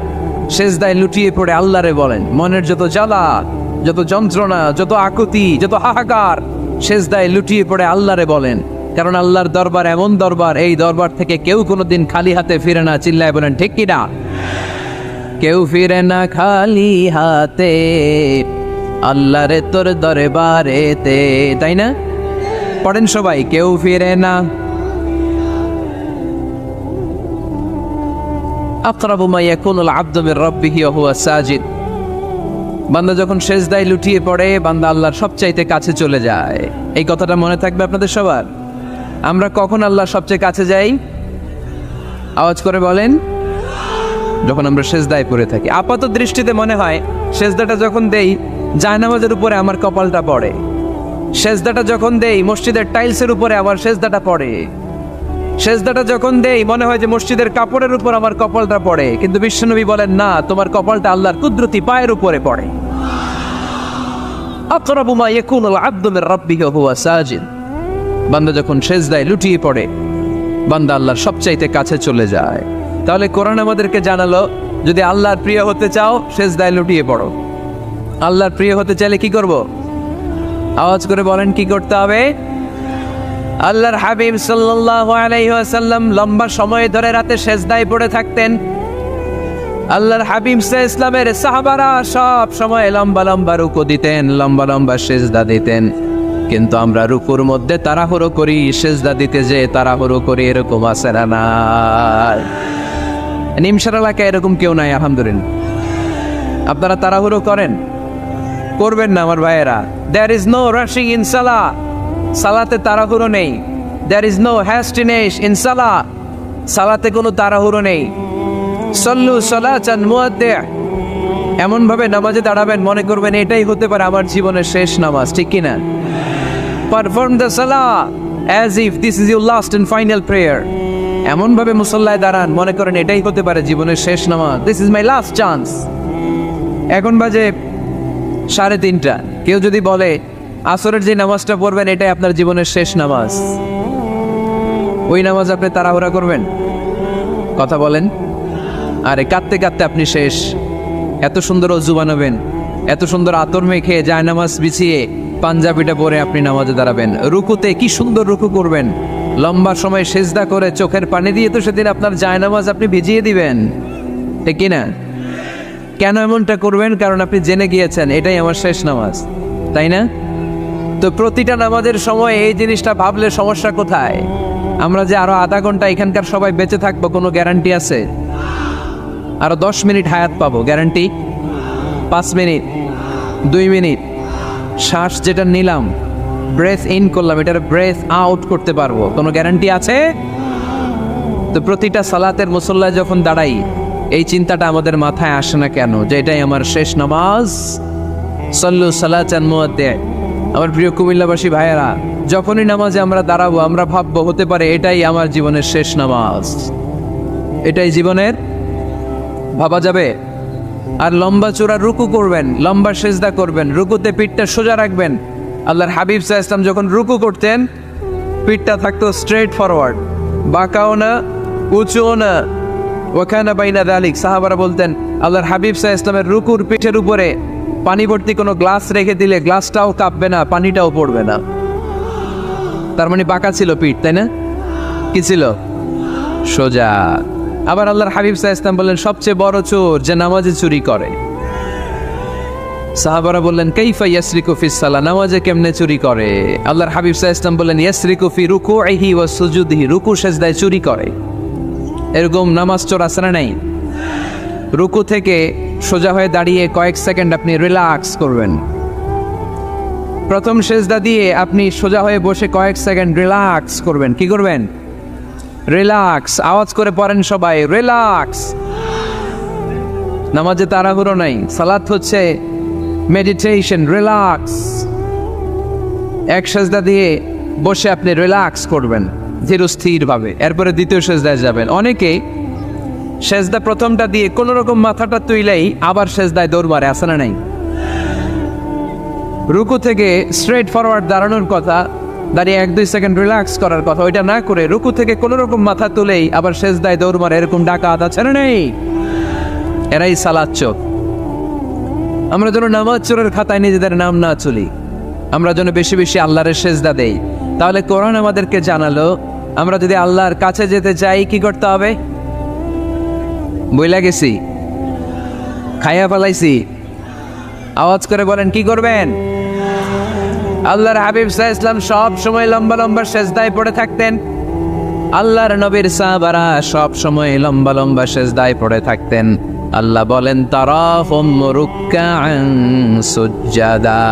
সেজদায় লুটিয়ে পড়ে আল্লাহরে বলেন। মনের যত জ্বালা, যত যন্ত্রণা, যত আকুতি, যত হাহাকার, সেজদায় লুটিয়ে পড়ে আল্লাহরে বলেন। কারণ আল্লাহর দরবার এমন দরবার, এই দরবার থেকে কেউ কোনোদিন খালি হাতে ফিরে না। চিল্লায় বলেন ঠিক কিনা? কেউ ফিরে না খালি হাতে আল্লাহরে তোর দরবারেতে, তাই না? পড়েন সবাই, কেউ ফিরে না। আকরাবু মা ইয়াকুনুল আবদু মির রাব্বিহি ওয়া হুয়া সাজিদ। বান্দা যখন সেজদায় লুটিয়ে পড়ে, বান্দা আল্লাহর সবচাইতে কাছে চলে যায়। এই কথাটা মনে থাকবে আপনাদের সবার। আমরা কখন আল্লাহর সবচেয়ে কাছে যাই? আওয়াজ করে বলেন। যখন আমরা সেজদায় পড়ে থাকি। আপাত দৃষ্টিতে মনে হয় সেজদাটা যখন দেই জায়নামাজের উপরে আমার কপালটা পড়ে, সেজদাটা যখন দেই মসজিদের টাইলসের উপরে আমার সেজদাটা পড়ে, সেজদাটা যখন দেই মনে হয় যে মসজিদের কাপড়ের উপর আমার কপালটা পড়ে। কিন্তু বিশ্বনবী বলেন না, তোমার কপালটা আল্লাহর কুদরতি পায়ের উপরে পড়ে। আকরাবু মা ইয়াকুনুল আবদু মির রাব্বিহি ওয়া হুয়া সাজিদ। বান্দা যখন সেজদায় লুটিয়ে পড়ে, বান্দা আল্লাহর সবচাইতে কাছে চলে যায়। তাহলে কোরআন আমাদেরকে জানালো, যদি আল্লাহর প্রিয় হতে চাও সেজদায় লুটিয়ে পড়ো। আল্লাহর প্রিয় হতে চাইলে কি করব? আওয়াজ করে বলেন কি করতে হবে? আল্লাহর হাবিব সাল্লাল্লাহু আলাইহি ওয়াসাল্লাম লম্বা সময় ধরে রাতে সেজদায় পড়ে থাকতেন। আল্লাহর হাবিব ইসলামের সাহাবারা সব সময় লম্বা লম্বা রুকু দিতেন, লম্বা লম্বা সেজদা দিতেন। কিন্তু আমরা রুকুর মধ্যে তাড়াহুড়ো করি, সেজদা দিতে যে তাড়াহুড়ো করি, এরকম আছে না? নাই। নিমসার এলাকায় এরকম কেউ নাই আলহামদুলিল্লাহ। আপনারা তাড়াহুড়ো করেন? করবেন না আমার ভাইয়েরা। There is no rushing in salah. সালাতে তাড়াহুড়ো নেই। There is no hastiness in salah. সালাতে কোনো তাড়াহুড়ো নেই। সল্লু সালাতান মুআদ্দি'। এমন ভাবে নামাজে দাঁড়াবেন মনে করবেন এটাই হতে পারে আমার জীবনের শেষ নামাজ, ঠিক কিনা? Perform the salah as if this is your last and final prayer. এমন ভাবে মুসল্লায় দাঁড়ান মনে করেন এটাই হতে পারে জীবনের শেষ নামাজ। This is my last chance. এখন বাজে 3:30। কেউ যদি বলে আসরের যে নামাজটা পড়বেন এটাই আপনার জীবনের শেষ নামাজ, ওই নামাজ আপনি তাড়াহুড়া করবেন? কথা বলেন। আরে কাঁদতে কাঁদতে আপনি শেষ। এত সুন্দর ওযু বানাবেন, এত সুন্দর আতর মেখে জায়নামাজ বিছিয়ে পাঞ্জাবিটা পরে আপনি নামাজে দাঁড়াবেন। রুকুতে কি সুন্দর রুকু করবেন, লম্বা সময় সেজদা করে চোখের পানি দিয়ে তো সেদিন আপনার জায়নামাজ আপনি ভিজিয়ে দিবেন, ঠিক কিনা? কেন এমনটা করবেন? কারণ আপনি জেনে গিয়েছেন এটাই আমার শেষ নামাজ, তাই না? তো প্রতিটা নামাজের সময় এই জিনিসটা ভাবলে সমস্যা কোথায়? আমরা যে আরো আধা ঘন্টা এখানকার সবাই বেঁচে থাকবো কোনো গ্যারান্টি আছে? আরো 10 মিনিট হায়াত পাবো, গ্যারান্টি? 5 মিনিট, 2 মিনিট শ্বাস যেটা নিলাম, ব্রেথ ইন করলাম, এটার ব্রেথ আউট করতে পারবো, কোনো গ্যারান্টি আছে? তো প্রতিটা সালাতের মুসল্লায় যখন দাঁড়াই এই চিন্তাটা আমাদের মাথায় আসে না কেন যে এটাই আমার শেষ নামাজ? সল্লু সালাতান মুআদ্দি'। আমার প্রিয় কুমিল্লাবাসী ভাইয়েরা, যখনই নামাজে আমরা দাঁড়াবো আমরা ভাববো হতে পারে এটাই আমার জীবনের শেষ নামাজ, এটাই জীবনের, ভাবা যাবে? আর লম্বা চূড়া রুকু করবেন, লম্বা সেজদা করবেন, রুকুতে পিঠটা সোজা রাখবেন। আল্লাহর হাবিব সাল্লাল্লাহু আলাইহি ওয়াসাল্লাম যখন রুকু করতেন পিঠটা থাকতো স্ট্রেট ফরওয়ার্ড, বাঁকাও না, উঁচুও না, ওয়াকানা বাইনা যালিক। সাহাবারা বলতেন আল্লাহর হাবিব সাল্লাল্লাহু আলাইহি ওয়াসাল্লামের রুকুর পিঠের উপরে পানি ভর্তি কোনো গ্লাস রেখে দিলে গ্লাসটাও কাঁপবে না, পানিটাও পড়বে না। তার মানে বাঁকা ছিল পিঠ, তাই না? কি ছিল? সোজা। আবার আল্লাহর হাবিব সাল্লাল্লাহু আলাইহি ওয়াসাল্লাম বললেন সবচেয়ে বড় চোর যে নামাজে চুরি করে। সাহাবারা বললেন কাইফা ইয়াসরিকু ফিস সালাহ, নামাজে কেমনে চুরি করে? আল্লাহর হাবিব সাল্লাল্লাহু আলাইহি ওয়াসাল্লাম বললেন ইয়াসরিকু ফি রুকুইহি ওয়া সুজুদিহি, রুকু সেজদায় চুরি করে। এরকম নামাজ চোর আছে না নাই? রুকু থেকে সোজা হয়ে দাঁড়িয়ে কয়েক সেকেন্ড আপনি রিল্যাক্স করবেন। প্রথম সেজদা দিয়ে আপনি সোজা হয়ে বসে কয়েক সেকেন্ড রিল্যাক্স করবেন। কি করবেন? রিল্যাক্স। আওয়াজ করে পড়েন সবাই, রিল্যাক্স। নামাজে তাড়াহুড়ো নাই, সালাত হচ্ছে মেডিটেশন, রিল্যাক্স। এক সেজদা দিয়ে বসে আপনি রিল্যাক্স করবেন ধীরস্থির ভাবে, এরপরে দ্বিতীয় সেজদায় যাবেন। অনেকে সেজদা প্রথমটা দিয়ে কোন রকম মাথাটা তুইলেই আবার সেজদায় দৌড় মারে, আছে না নাই? রুকু থেকে স্ট্রেট ফরওয়ার্ড দাঁড়ানোর কথা, দাঁড়িয়ে 1-2 সেকেন্ড রিল্যাক্স করার কথা, ওইটা না করে রুকু থেকে কোন রকম মাথা তুলেই আবার সেজদায় দৌড় মারে, এরকম ডাকাত আছে না নাই? এরাই সালাত চোর। আমরা যেন নামাজ চোরের খাতায় নিজেদের নাম না চলি, আমরা যেন বেশি বেশি আল্লাহর সেজদা দেই। তাহলে কোরআন আমাদেরকে জানালো আমরা যদি আল্লাহর কাছে যেতে চাই কি করতে হবে? বইলা গেছি, খাইয়া ফেলাইছি, আওয়াজ করে বলেন কি করবেন? আল্লাহর হাবিব সাল্লাল্লাহু আলাইহি ওয়াসাল্লাম সব সময় লম্বা লম্বা সেজদায় পড়ে থাকতেন। আল্লাহর নবীর সাহাবারা সব সময় লম্বা লম্বা সেজদায় পড়ে থাকতেন। আল্লাহ বলেন তারাহুম রুকআন সুজদা,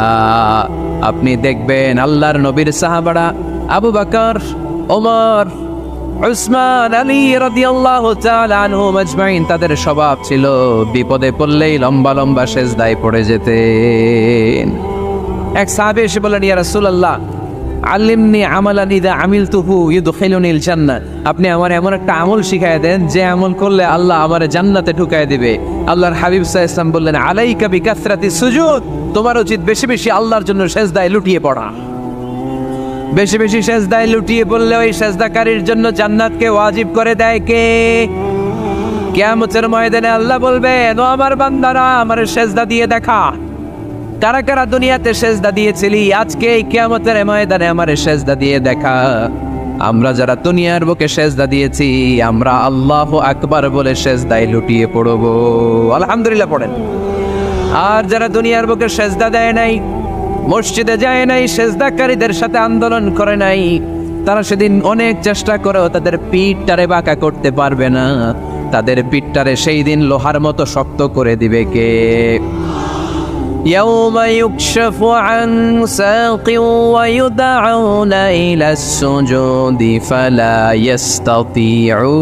আপনি দেখবেন আল্লাহর নবীর সাহাবারা আবু বকর, ওমর, উসমান, আলী রাদিয়াল্লাহু তাআলা আনহুম আজমাইন, তাদের স্বভাব ছিল বিপদে পড়লেই লম্বা লম্বা সেজদায় পড়ে যেতেন। এক সাহাবী এসে বললেন ইয়া রাসূলুল্লাহ আল্লিমনি আমালান ইযা আমিলতুহু ইউদখিলুনিল জান্নাহ, আপনি আমার এমন একটা আমল শিখায় দেন যে আমল করলে আল্লাহ আমারে জান্নাতে ঢুকায় দিবে। আল্লাহর হাবিব সাল্লাল্লাহু আলাইহি ওয়াসাল্লাম বললেন আলাইকা বিকাসরাতিস সুজুদ, তোমার উচিত বেশি বেশি আল্লাহর জন্য সেজদায় লুটিয়ে পড়া। বেশি বেশি সেজদায় লুটিয়ে পড়লে ওই সেজদাকারীর জন্য জান্নাতকে ওয়াজিব করে দেয় কে? কিয়ামতের ময়দানে আল্লাহ বলবেন ও আমার বান্দারা আমার সেজদা দিয়ে দেখা, কারা কারা দুনিয়াতে সেজদা দিয়েছিলি, আজকে এই কিয়ামতের ময়দানে আমার সেজদা দিয়ে দেখা। আমরা যারা দুনিয়ার বুকে সেজদা দিয়েছি আমরা আল্লাহু আকবার বলে সেজদায় লুটিয়ে পড়ব, আলহামদুলিল্লাহ পড়েন। আর যারা দুনিয়ার বুকে সেজদা দেয় নাই, মসজিদে যায় নাই, সেজদাকারীদের সাথে আন্দোলন করে নাই, তারা সেদিন অনেক চেষ্টা করেও তাদের পিঠটারে বাঁকা করতে পারবে না। তাদের পিঠটারে সেই দিন লোহার মতো শক্ত করে দিবে কে? يوم يكشف عن ساق ويدعون إلى السجود فلا يستطيعون।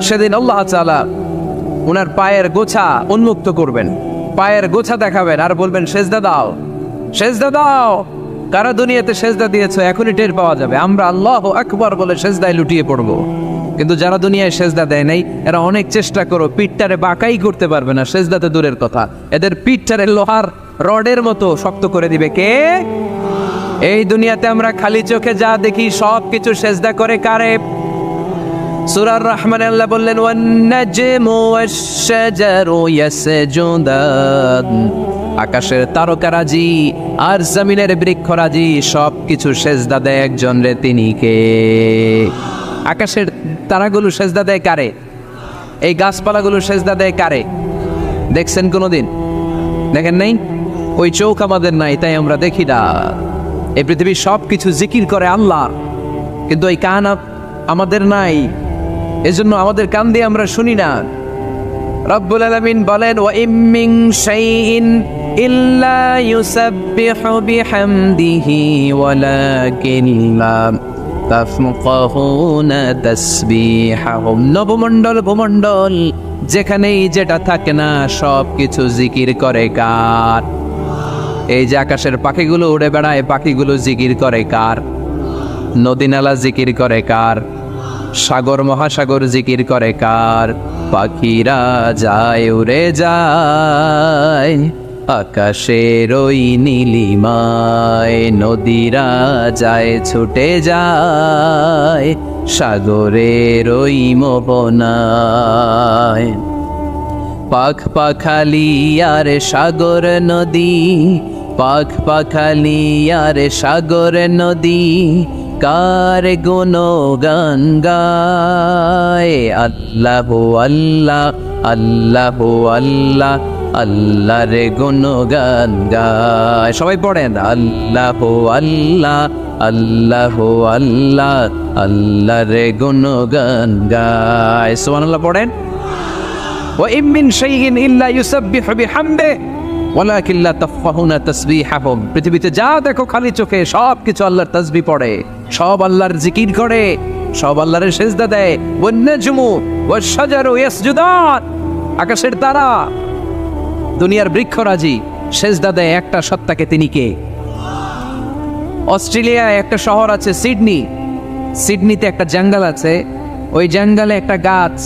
সেদিন আল্লাহ তাআলা ওনার পায়ের গোছা উন্মুক্ত করবেন, পায়ের গোছা দেখাবেন আর বলবেন সেজদা দাও, সেজদা দাও। কারা দুনিয়াতে সেজদা দিয়েছো এখনই টের পাওয়া যাবে। আমরা আল্লাহু আকবার বলে সেজদায় লুটিয়ে পড়বো, কিন্তু যারা দুনিয়ায় সেজদা দেয় নাই এরা অনেক চেষ্টা করো পিঠটারে বাঁকাই করতে পারবে না, সেজদাতে দূরের কথা, এদের পিঠটারে লোহার রডের মতো শক্ত করে দিবে কে? এই দুনিয়াতে আমরা খালি চোখে যা দেখি সব কিছু সেজদা করে কারে? সূরা আর-রহমানে আল্লাহ বললেন ওয়ান নাজমু ওয়াশ-শাজারু ইয়াসজুদান, আকাশের তারকারাজি আর জমিনের বৃক্ষরাজি সব কিছু সেজদা দেয় একজন রে, তিনি কে? আকাশের তারাগুলো সেজদা দেয় কারে? এই গাছপালাগুলো সেজদা দেয় কারে? দেখছেন কোনোদিন? দেখেন নাই? ওই চোখ আমাদের নাই তাই আমরা দেখি না। এই পৃথিবীর সব কিছু জিকির করে আল্লাহ, কিন্তু ওই কান আমাদের নাই, এজন্য আমাদের কান দিয়ে আমরা শুনি না। রব্বুল আলামিন বলেন ওয়া ইম মিন শাইইন ইল্লা ইউসাব্বিহু বিহামদিহি ওয়ালাকিন লা তাফকাহুনা তাসবিহাহুম। নবমণ্ডল ভূমণ্ডল যেখানেই যেটা থাকে না সব কিছু জিকির করে কার? এই যে আকাশের পাখিগুলো উড়ে বেড়ায়, পাখিগুলো জিকির করে কার? নদী নালা জিকির করে কার? সাগর মহাসাগর জিকির করে কার? পাখিরা যায় উড়ে যায়, আকাশের ওই নীলিমায় নদীরা যায় ছুটে যায় সাগরের ওই মোহনায়। পাখ পাখালি আর সাগর নদী, পাখ পাখালি আর সাগর নদী, কার গুণগান গায়। আল্লাহ আল্লাহ আল্লাহ আল্লাহ আল্লাহর গুণগান গায়। সবাই পড়েন আল্লাহ আল্লাহ আল্লাহ আল্লাহ আল্লাহর গুণগান গায়। সুবহানাল্লাহ পড়েন। ওয়া ইম মিন শাইইন ইল্লা ইউসাব্বিহু বিহামদিহি ওয়ালাকিন লা তাফকাহুনা তাসবিহাহুম। পৃথিবীতে যা দেখো খালি চোখে সব কিছু আল্লাহর তাসবিহ পড়ে, সব আল্লাহর জিকির করে, সব আল্লাহর সিজদা দেয়। One নাজমু wash শাজারু ইয়াসজুদান। আকাশের তারা, দুনিয়ার বৃক্ষরাজি সিজদা দেয় একটা সত্তাকে। তিনি কে? অস্ট্রেলিয়ায় একটা শহর আছে সিডনি, সিডনিতে একটা জঙ্গল আছে। ওই জঙ্গলে একটা গাছ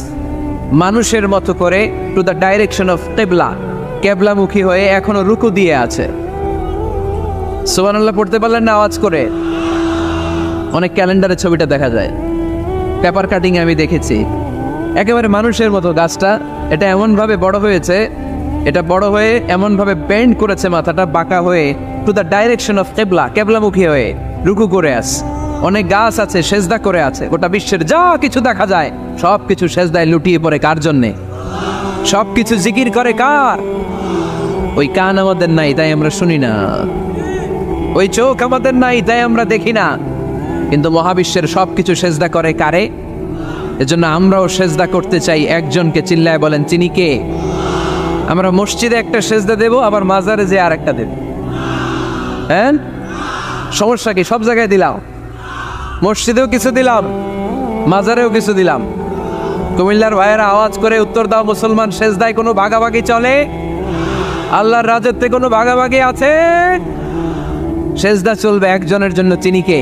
মানুষের মতো করে টু দ্য ডাইরেকশন অফ কিবলা, কেবলামুখী হয়ে এখনো রুকু দিয়ে আছে। সুবহানাল্লাহ পড়তে পারলেন না আওয়াজ করে? অনেক ক্যালেন্ডারে ছবিটা দেখা যায়, পেপার কাটিং আমি দেখেছি। একেবারে মানুষের মতো গাছটা। এটা এমনভাবে বড় হয়েছে, এটা বড় হয়ে এমনভাবে বেন্ড করেছে মাথাটা বাঁকা হয়ে টু দ্য ডাইরেকশন অফ কিবলা, কেবলামুখী হয়ে রুকু করে আছে। অনেক গাছ আছে সেজদা করে আছে। গোটা বিশ্বের যা কিছু দেখা যায় সব কিছু সেজদায় লুটিয়ে পড়ে কার জন্যে? সব কিছু জিকির করে কার? ওই কান আমাদের নাই তাই আমরা শুনি না, ওই চোখ আমাদের নাই তাই আমরা দেখি না, কিন্তু মহাবিশ্বের সব কিছু সেজদা করে কারে? এজন্য আমরাও সেজদা করতে চাই একজনকে। চিল্লায় বলেন তিনি কে? আমরা মসজিদে একটা সেজদা দেব, আবার মাজারে যে আর একটা দেব। হ্যাঁ, সমস্যা কি? সব জায়গায় দিলাম, মসজিদেও কিছু দিলাম, মাজারেও কিছু দিলাম। কুমিল্লার ভাইয়েরা আওয়াজ করে উত্তর দাও, মুসলমান সেজদায় কোনো ভাগাভাগি চলে? আল্লাহর রাজত্বে কোনো ভাগাভাগি আছে? সেজদা চলবে একজনের জন্য। তিনি কে?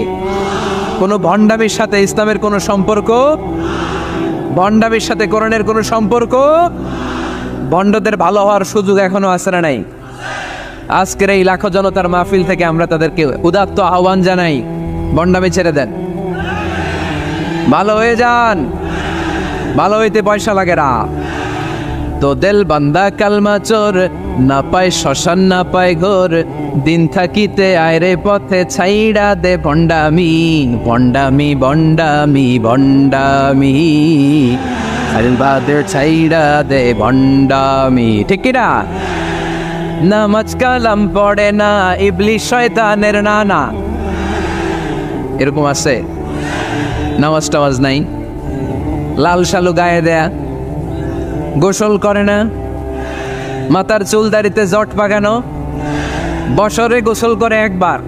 কোনো ভণ্ডামির সাথে ইসলামের কোনো সম্পর্ক? ভণ্ডামির সাথে কোরআনের কোনো সম্পর্ক? ভণ্ডদের ভালো হওয়ার সুযোগ এখনো আছে না নাই? আজকের এই লাখো জনতার মাহফিল থেকে আমরা তাদেরকে উদাত্ত আহ্বান জানাই, ভণ্ডামি ছেড়ে দেন, ভালো হয়ে যান। ভালো হইতে পয়সা লাগে না। তো দেল বান্দা কালমা চোর, না পায় শ্মশান না পায় ঘোর, দিন থাকিতে আয়রে পথে ছাইড়া দে ভণ্ডামি, ভণ্ডামি ভণ্ডামি ভণ্ডামি, আলবাদের ছাইড়া দে ভণ্ডামি। ঠিক কিনা? নামাজ কালাম পড়ে না, ইবলিশ শয়তানের নানা। এরকম আছে? নামাজ টামাজ নাই, লাল শালু গায়ে দেয়া, গোসল করে না, মাথার চুল দাড়িতে জট পাকানো, বছরে গোসল করে একবার,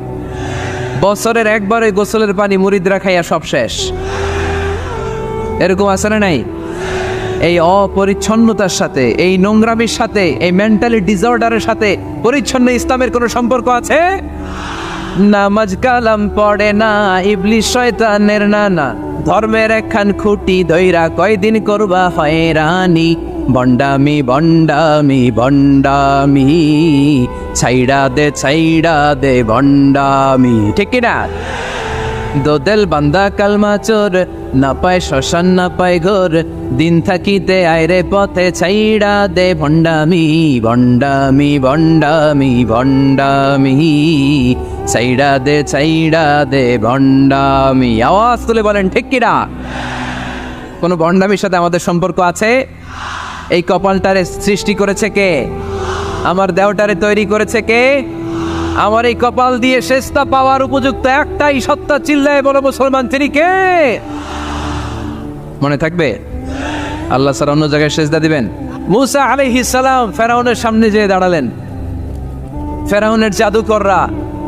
বছরের একবারে গোসলের পানি মুরিদরা খাইয়া সব শেষ। এরকম আছে না নাই? এই অপরিচ্ছন্নতার সাথে, এই নোংরামির সাথে, এই মেন্টালি ডিসঅর্ডারের সাথে পরিচ্ছন্ন ইসলামের কোনো সম্পর্ক আছে? নামাজ কালাম পড়ে না, ইবলিশ শয়তানের নানা, ধর্মের একখান খুঁটি ধইরা কয়দিন করবা হয়রানি, ভণ্ডামি ভণ্ডামি ভণ্ডামি, ছাইড়া দে ভণ্ডামি। ঠিক কিনা? দোদেল বান্দা কালমা চোর, না পায় শ্মশান না পায় ঘোর, দিন থাকিতে আয়রে পথে ছাইড়া দে ভণ্ডামি, ভণ্ডামি ভণ্ডামি ভণ্ডামি, ছাইড়া দে ভণ্ডামি। আওয়াজ তুলে বলেন ঠিক কিনা? কোন ভণ্ডামির সাথে আমাদের সম্পর্ক আছে? এই কপালটারে সৃষ্টি করেছে কে? আমার দেহটারে তৈরি করেছে কে? আমার এই কপাল দিয়ে শেষটা পাওয়ার উপযুক্ত একটাই সত্তা। চিল্লায় বলো মুসলমান, তিনি কে? মনে থাকবে? আল্লাহ স্যার অন্য জায়গায় সেজদা দিবেন। মুসা আলাইহিস সালাম ফেরাউনের সামনে যেয়ে দাঁড়ালেন। ফেরাউনের জাদুকররা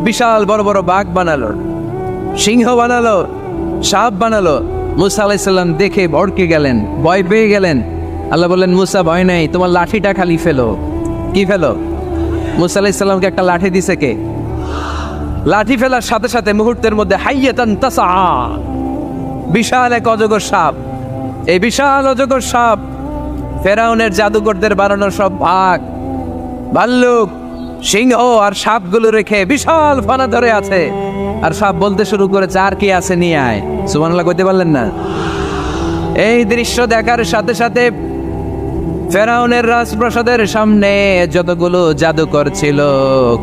বিশাল বড় বড় বাঘ বানালো, সিংহ বানালো, সাপ বানালো। মুসা আলাইহিস সালাম দেখে ভড়কে গেলেন, ভয় পেয়ে গেলেন। আল্লাহ বললেন, মুসা ভয় নাই, তোমার লাঠিটা খালি ফেলো। কি ফেলো? মুসা আলাইহিস সালামকে একটা লাঠি দিছে কে? লাঠি ফেলার সাথে সাথে মুহূর্তের মধ্যে হাইয়াতান তাসআ, বিশাল এক অজগর সাপ। এই বিশাল অজগর সাপ ফেরাউনের জাদুকরদের বানানো সব বাঘ, ভাল্লুক, সিংহ আর সাপগুলো রেখে বিশাল ফানা ধরে আছে, আর সাপ বলতে শুরু করেছে, আর কি আছে নিয়ে আয়। সুবহানাল্লাহ কইতে পারলেন না? এই দৃশ্য দেখার সাথে সাথে ফেরাউনের রাজপ্রাসাদের সামনে যতগুলো জাদুকর ছিল,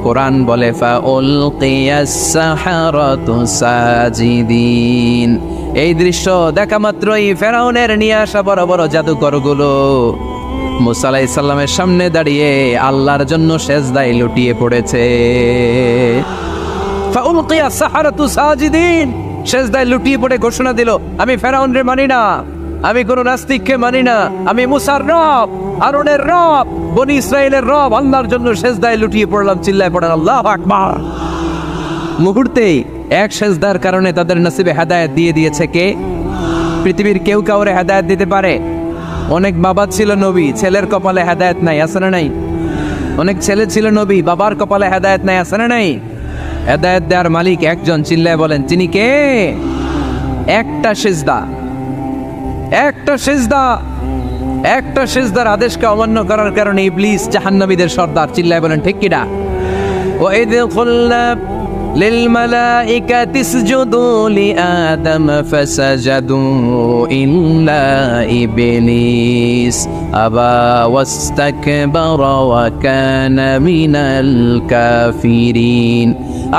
কোরআন বলে ফাউলকিয়াস সাহারাতু সাজিদিন। এই দৃশ্য দেখা মাত্রই ফেরাউনের নিয়ে আসা বড় বড় জাদুকরগুলো মুসা আলাইহিস সালামের সামনে দাঁড়িয়ে আল্লাহর জন্য সেজদায় লুটিয়ে পড়েছে। ফাউলকিয়াস সাহারাতু সাজিদিন, সেজদায় লুটিয়ে পড়ে ঘোষণা দিল, আমি ফেরাউনের মানি না, আমি কোন নাস্তিককে মানি না, আমি মুসার রব, হারুনের রব, বনি ইসরাইলের রব, আল্লাহর জন্য সেজদায় লুটিয়ে পড়লাম। চিল্লায় পড়েন আল্লাহু আকবার। মুহূর্তেই এক সেজদার কারণে তাদের নসিবে হেদায়েত দিয়ে দিয়েছে কে? পৃথিবীর কেউ কাউরে হেদায়েত দিতে পারে? অনেক বাবা ছিল নবী, ছেলের কপালে হেদায়েত নাই, আছে না নাই? অনেক ছেলে ছিল নবী, বাবার কপালে হেদায়েত নাই, আছে না নাই? হেদায়েত দেওয়ার মালিক একজন, চিল্লায় বলেন তিনি কে? একটা সিজদা, একটা সিজদা, একটা সিজদার আদেশকে অমান্য করার কারণে ইবলিস জাহান্নামীদের সর্দার। চিল্লায় বলেন ঠিক কিনা? ওয়াইদ কুলনা লিল মালাইকাতি ইসজুদু লিআদম ফাসাজাদু ইল্লা ইবলিস আবা ওয়াস্তাকবারা ওয়া কানা মিনাল কাফিরিন।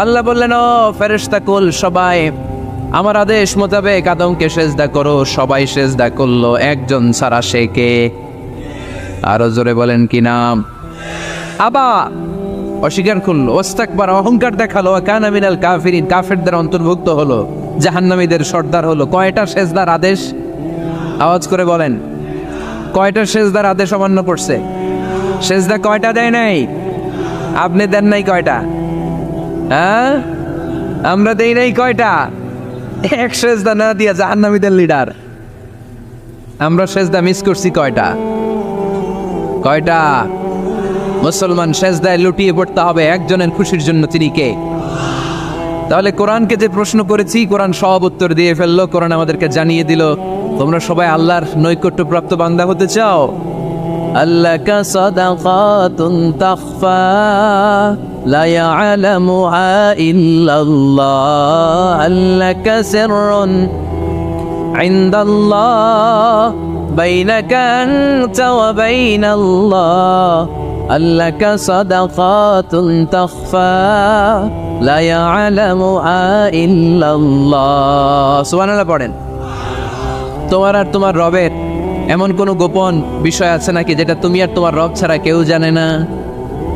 আল্লাহ বললেন, ও ফেরেশতা কুল সবাই আমার আদেশ মোতাবেক আদমকে সেজদা করো। সবাই সেজদা করলো, একজন ছাড়া, সে কে? আরো জোরে বলেন কি নাম? আবা, অস্বীকার করলো, ওয়াস্তাকবার, অহংকার দেখালো, কানা মিনাল কাফিরিন, কাফেরদের অন্তর্ভুক্ত হলো, জাহান্নামীদের সর্দার হলো। কয়টা সেজদার আদেশ? আওয়াজ করে বলেন, কয়টা সেজদার আদেশ অমান্য করছে? সেজদা কয়টা দেয় নাই? আপনি দেন নাই কয়টা? হ্যাঁ, আমরা দেই নাই কয়টা? এক সেজদা না দিয়া জাহান্নামীদের লিডার। আমরা সেজদা মিস করছি কয়টা? কয়টা? মুসলমান সেজদায় লুটিয়ে পড়তে হবে একজনের খুশির জন্য, তিনি কে? তাহলে কোরআনকে যে প্রশ্ন করেছি, কোরআন সব উত্তর দিয়ে ফেললো। কোরআন আমাদেরকে জানিয়ে দিল, তোমরা সবাই আল্লাহর নৈকট্যপ্রাপ্ত বান্দা হতে চাও? আল্লাকা সাদাকাতুন তাখফা লা ইয়ালামুহা ইল্লাল্লাহ, আল্লাকা সিররুন ইনদাল্লাহ বাইনাকা আনতা ওয়া বাইনাল্লাহ, আল্লাকা সাদাকাতুন তাখফা লা ইয়ালামুহা ইল্লাল্লাহ। সুবহানাল্লাহ পড়েন। তোমার আর তোমার রবের এমন কোন গোপন বিষয় আছে নাকি যেটা তুমি আর তোমার রব ছাড়া কেউ জানে না?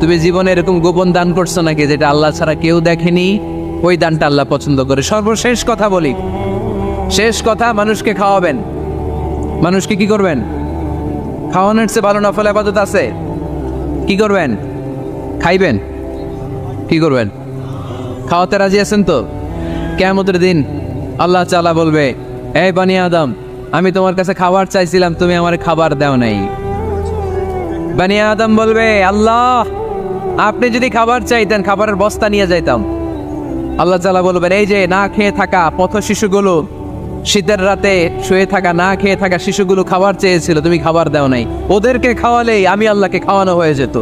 তুমি জীবনে এরকম গোপন দান করছো নাকি যেটা আল্লাহ ছাড়া কেউ দেখেনি? ওই দানটা আল্লাহ পছন্দ করে। সর্বশেষ কথা বলি, শেষ কথা, মানুষকে খাওয়াবেন। মানুষকে কি করবেন? খাওয়ানোর চেয়ে ভালো নফল ইবাদত আছে? কি করবেন? খাইবেন। কি করবেন? খাওয়াতে রাজি আছেন তো? কিয়ামতের দিন আল্লাহ তাআলা বলবে, এই বানি আদম, আমি তোমার কাছে খাবার চাইছিলাম, তুমি আমার খাবার দাও নাই। বানি আদম বলবে, আল্লাহ আপনি যদি খাবার চাইতেন খাবারের বস্তা নিয়ে যাইতাম। আল্লাহ তাআলা বলবেন, এই যে না খেয়ে থাকা পথ শিশুগুলো, শীতের রাতে শুয়ে থাকা না খেয়ে থাকা শিশুগুলো খাবার চেয়েছিল, তুমি খাবার দাও নাই, ওদেরকে খাওয়ালেই আমি আল্লাহকে খাওয়ানো হয়ে যেত।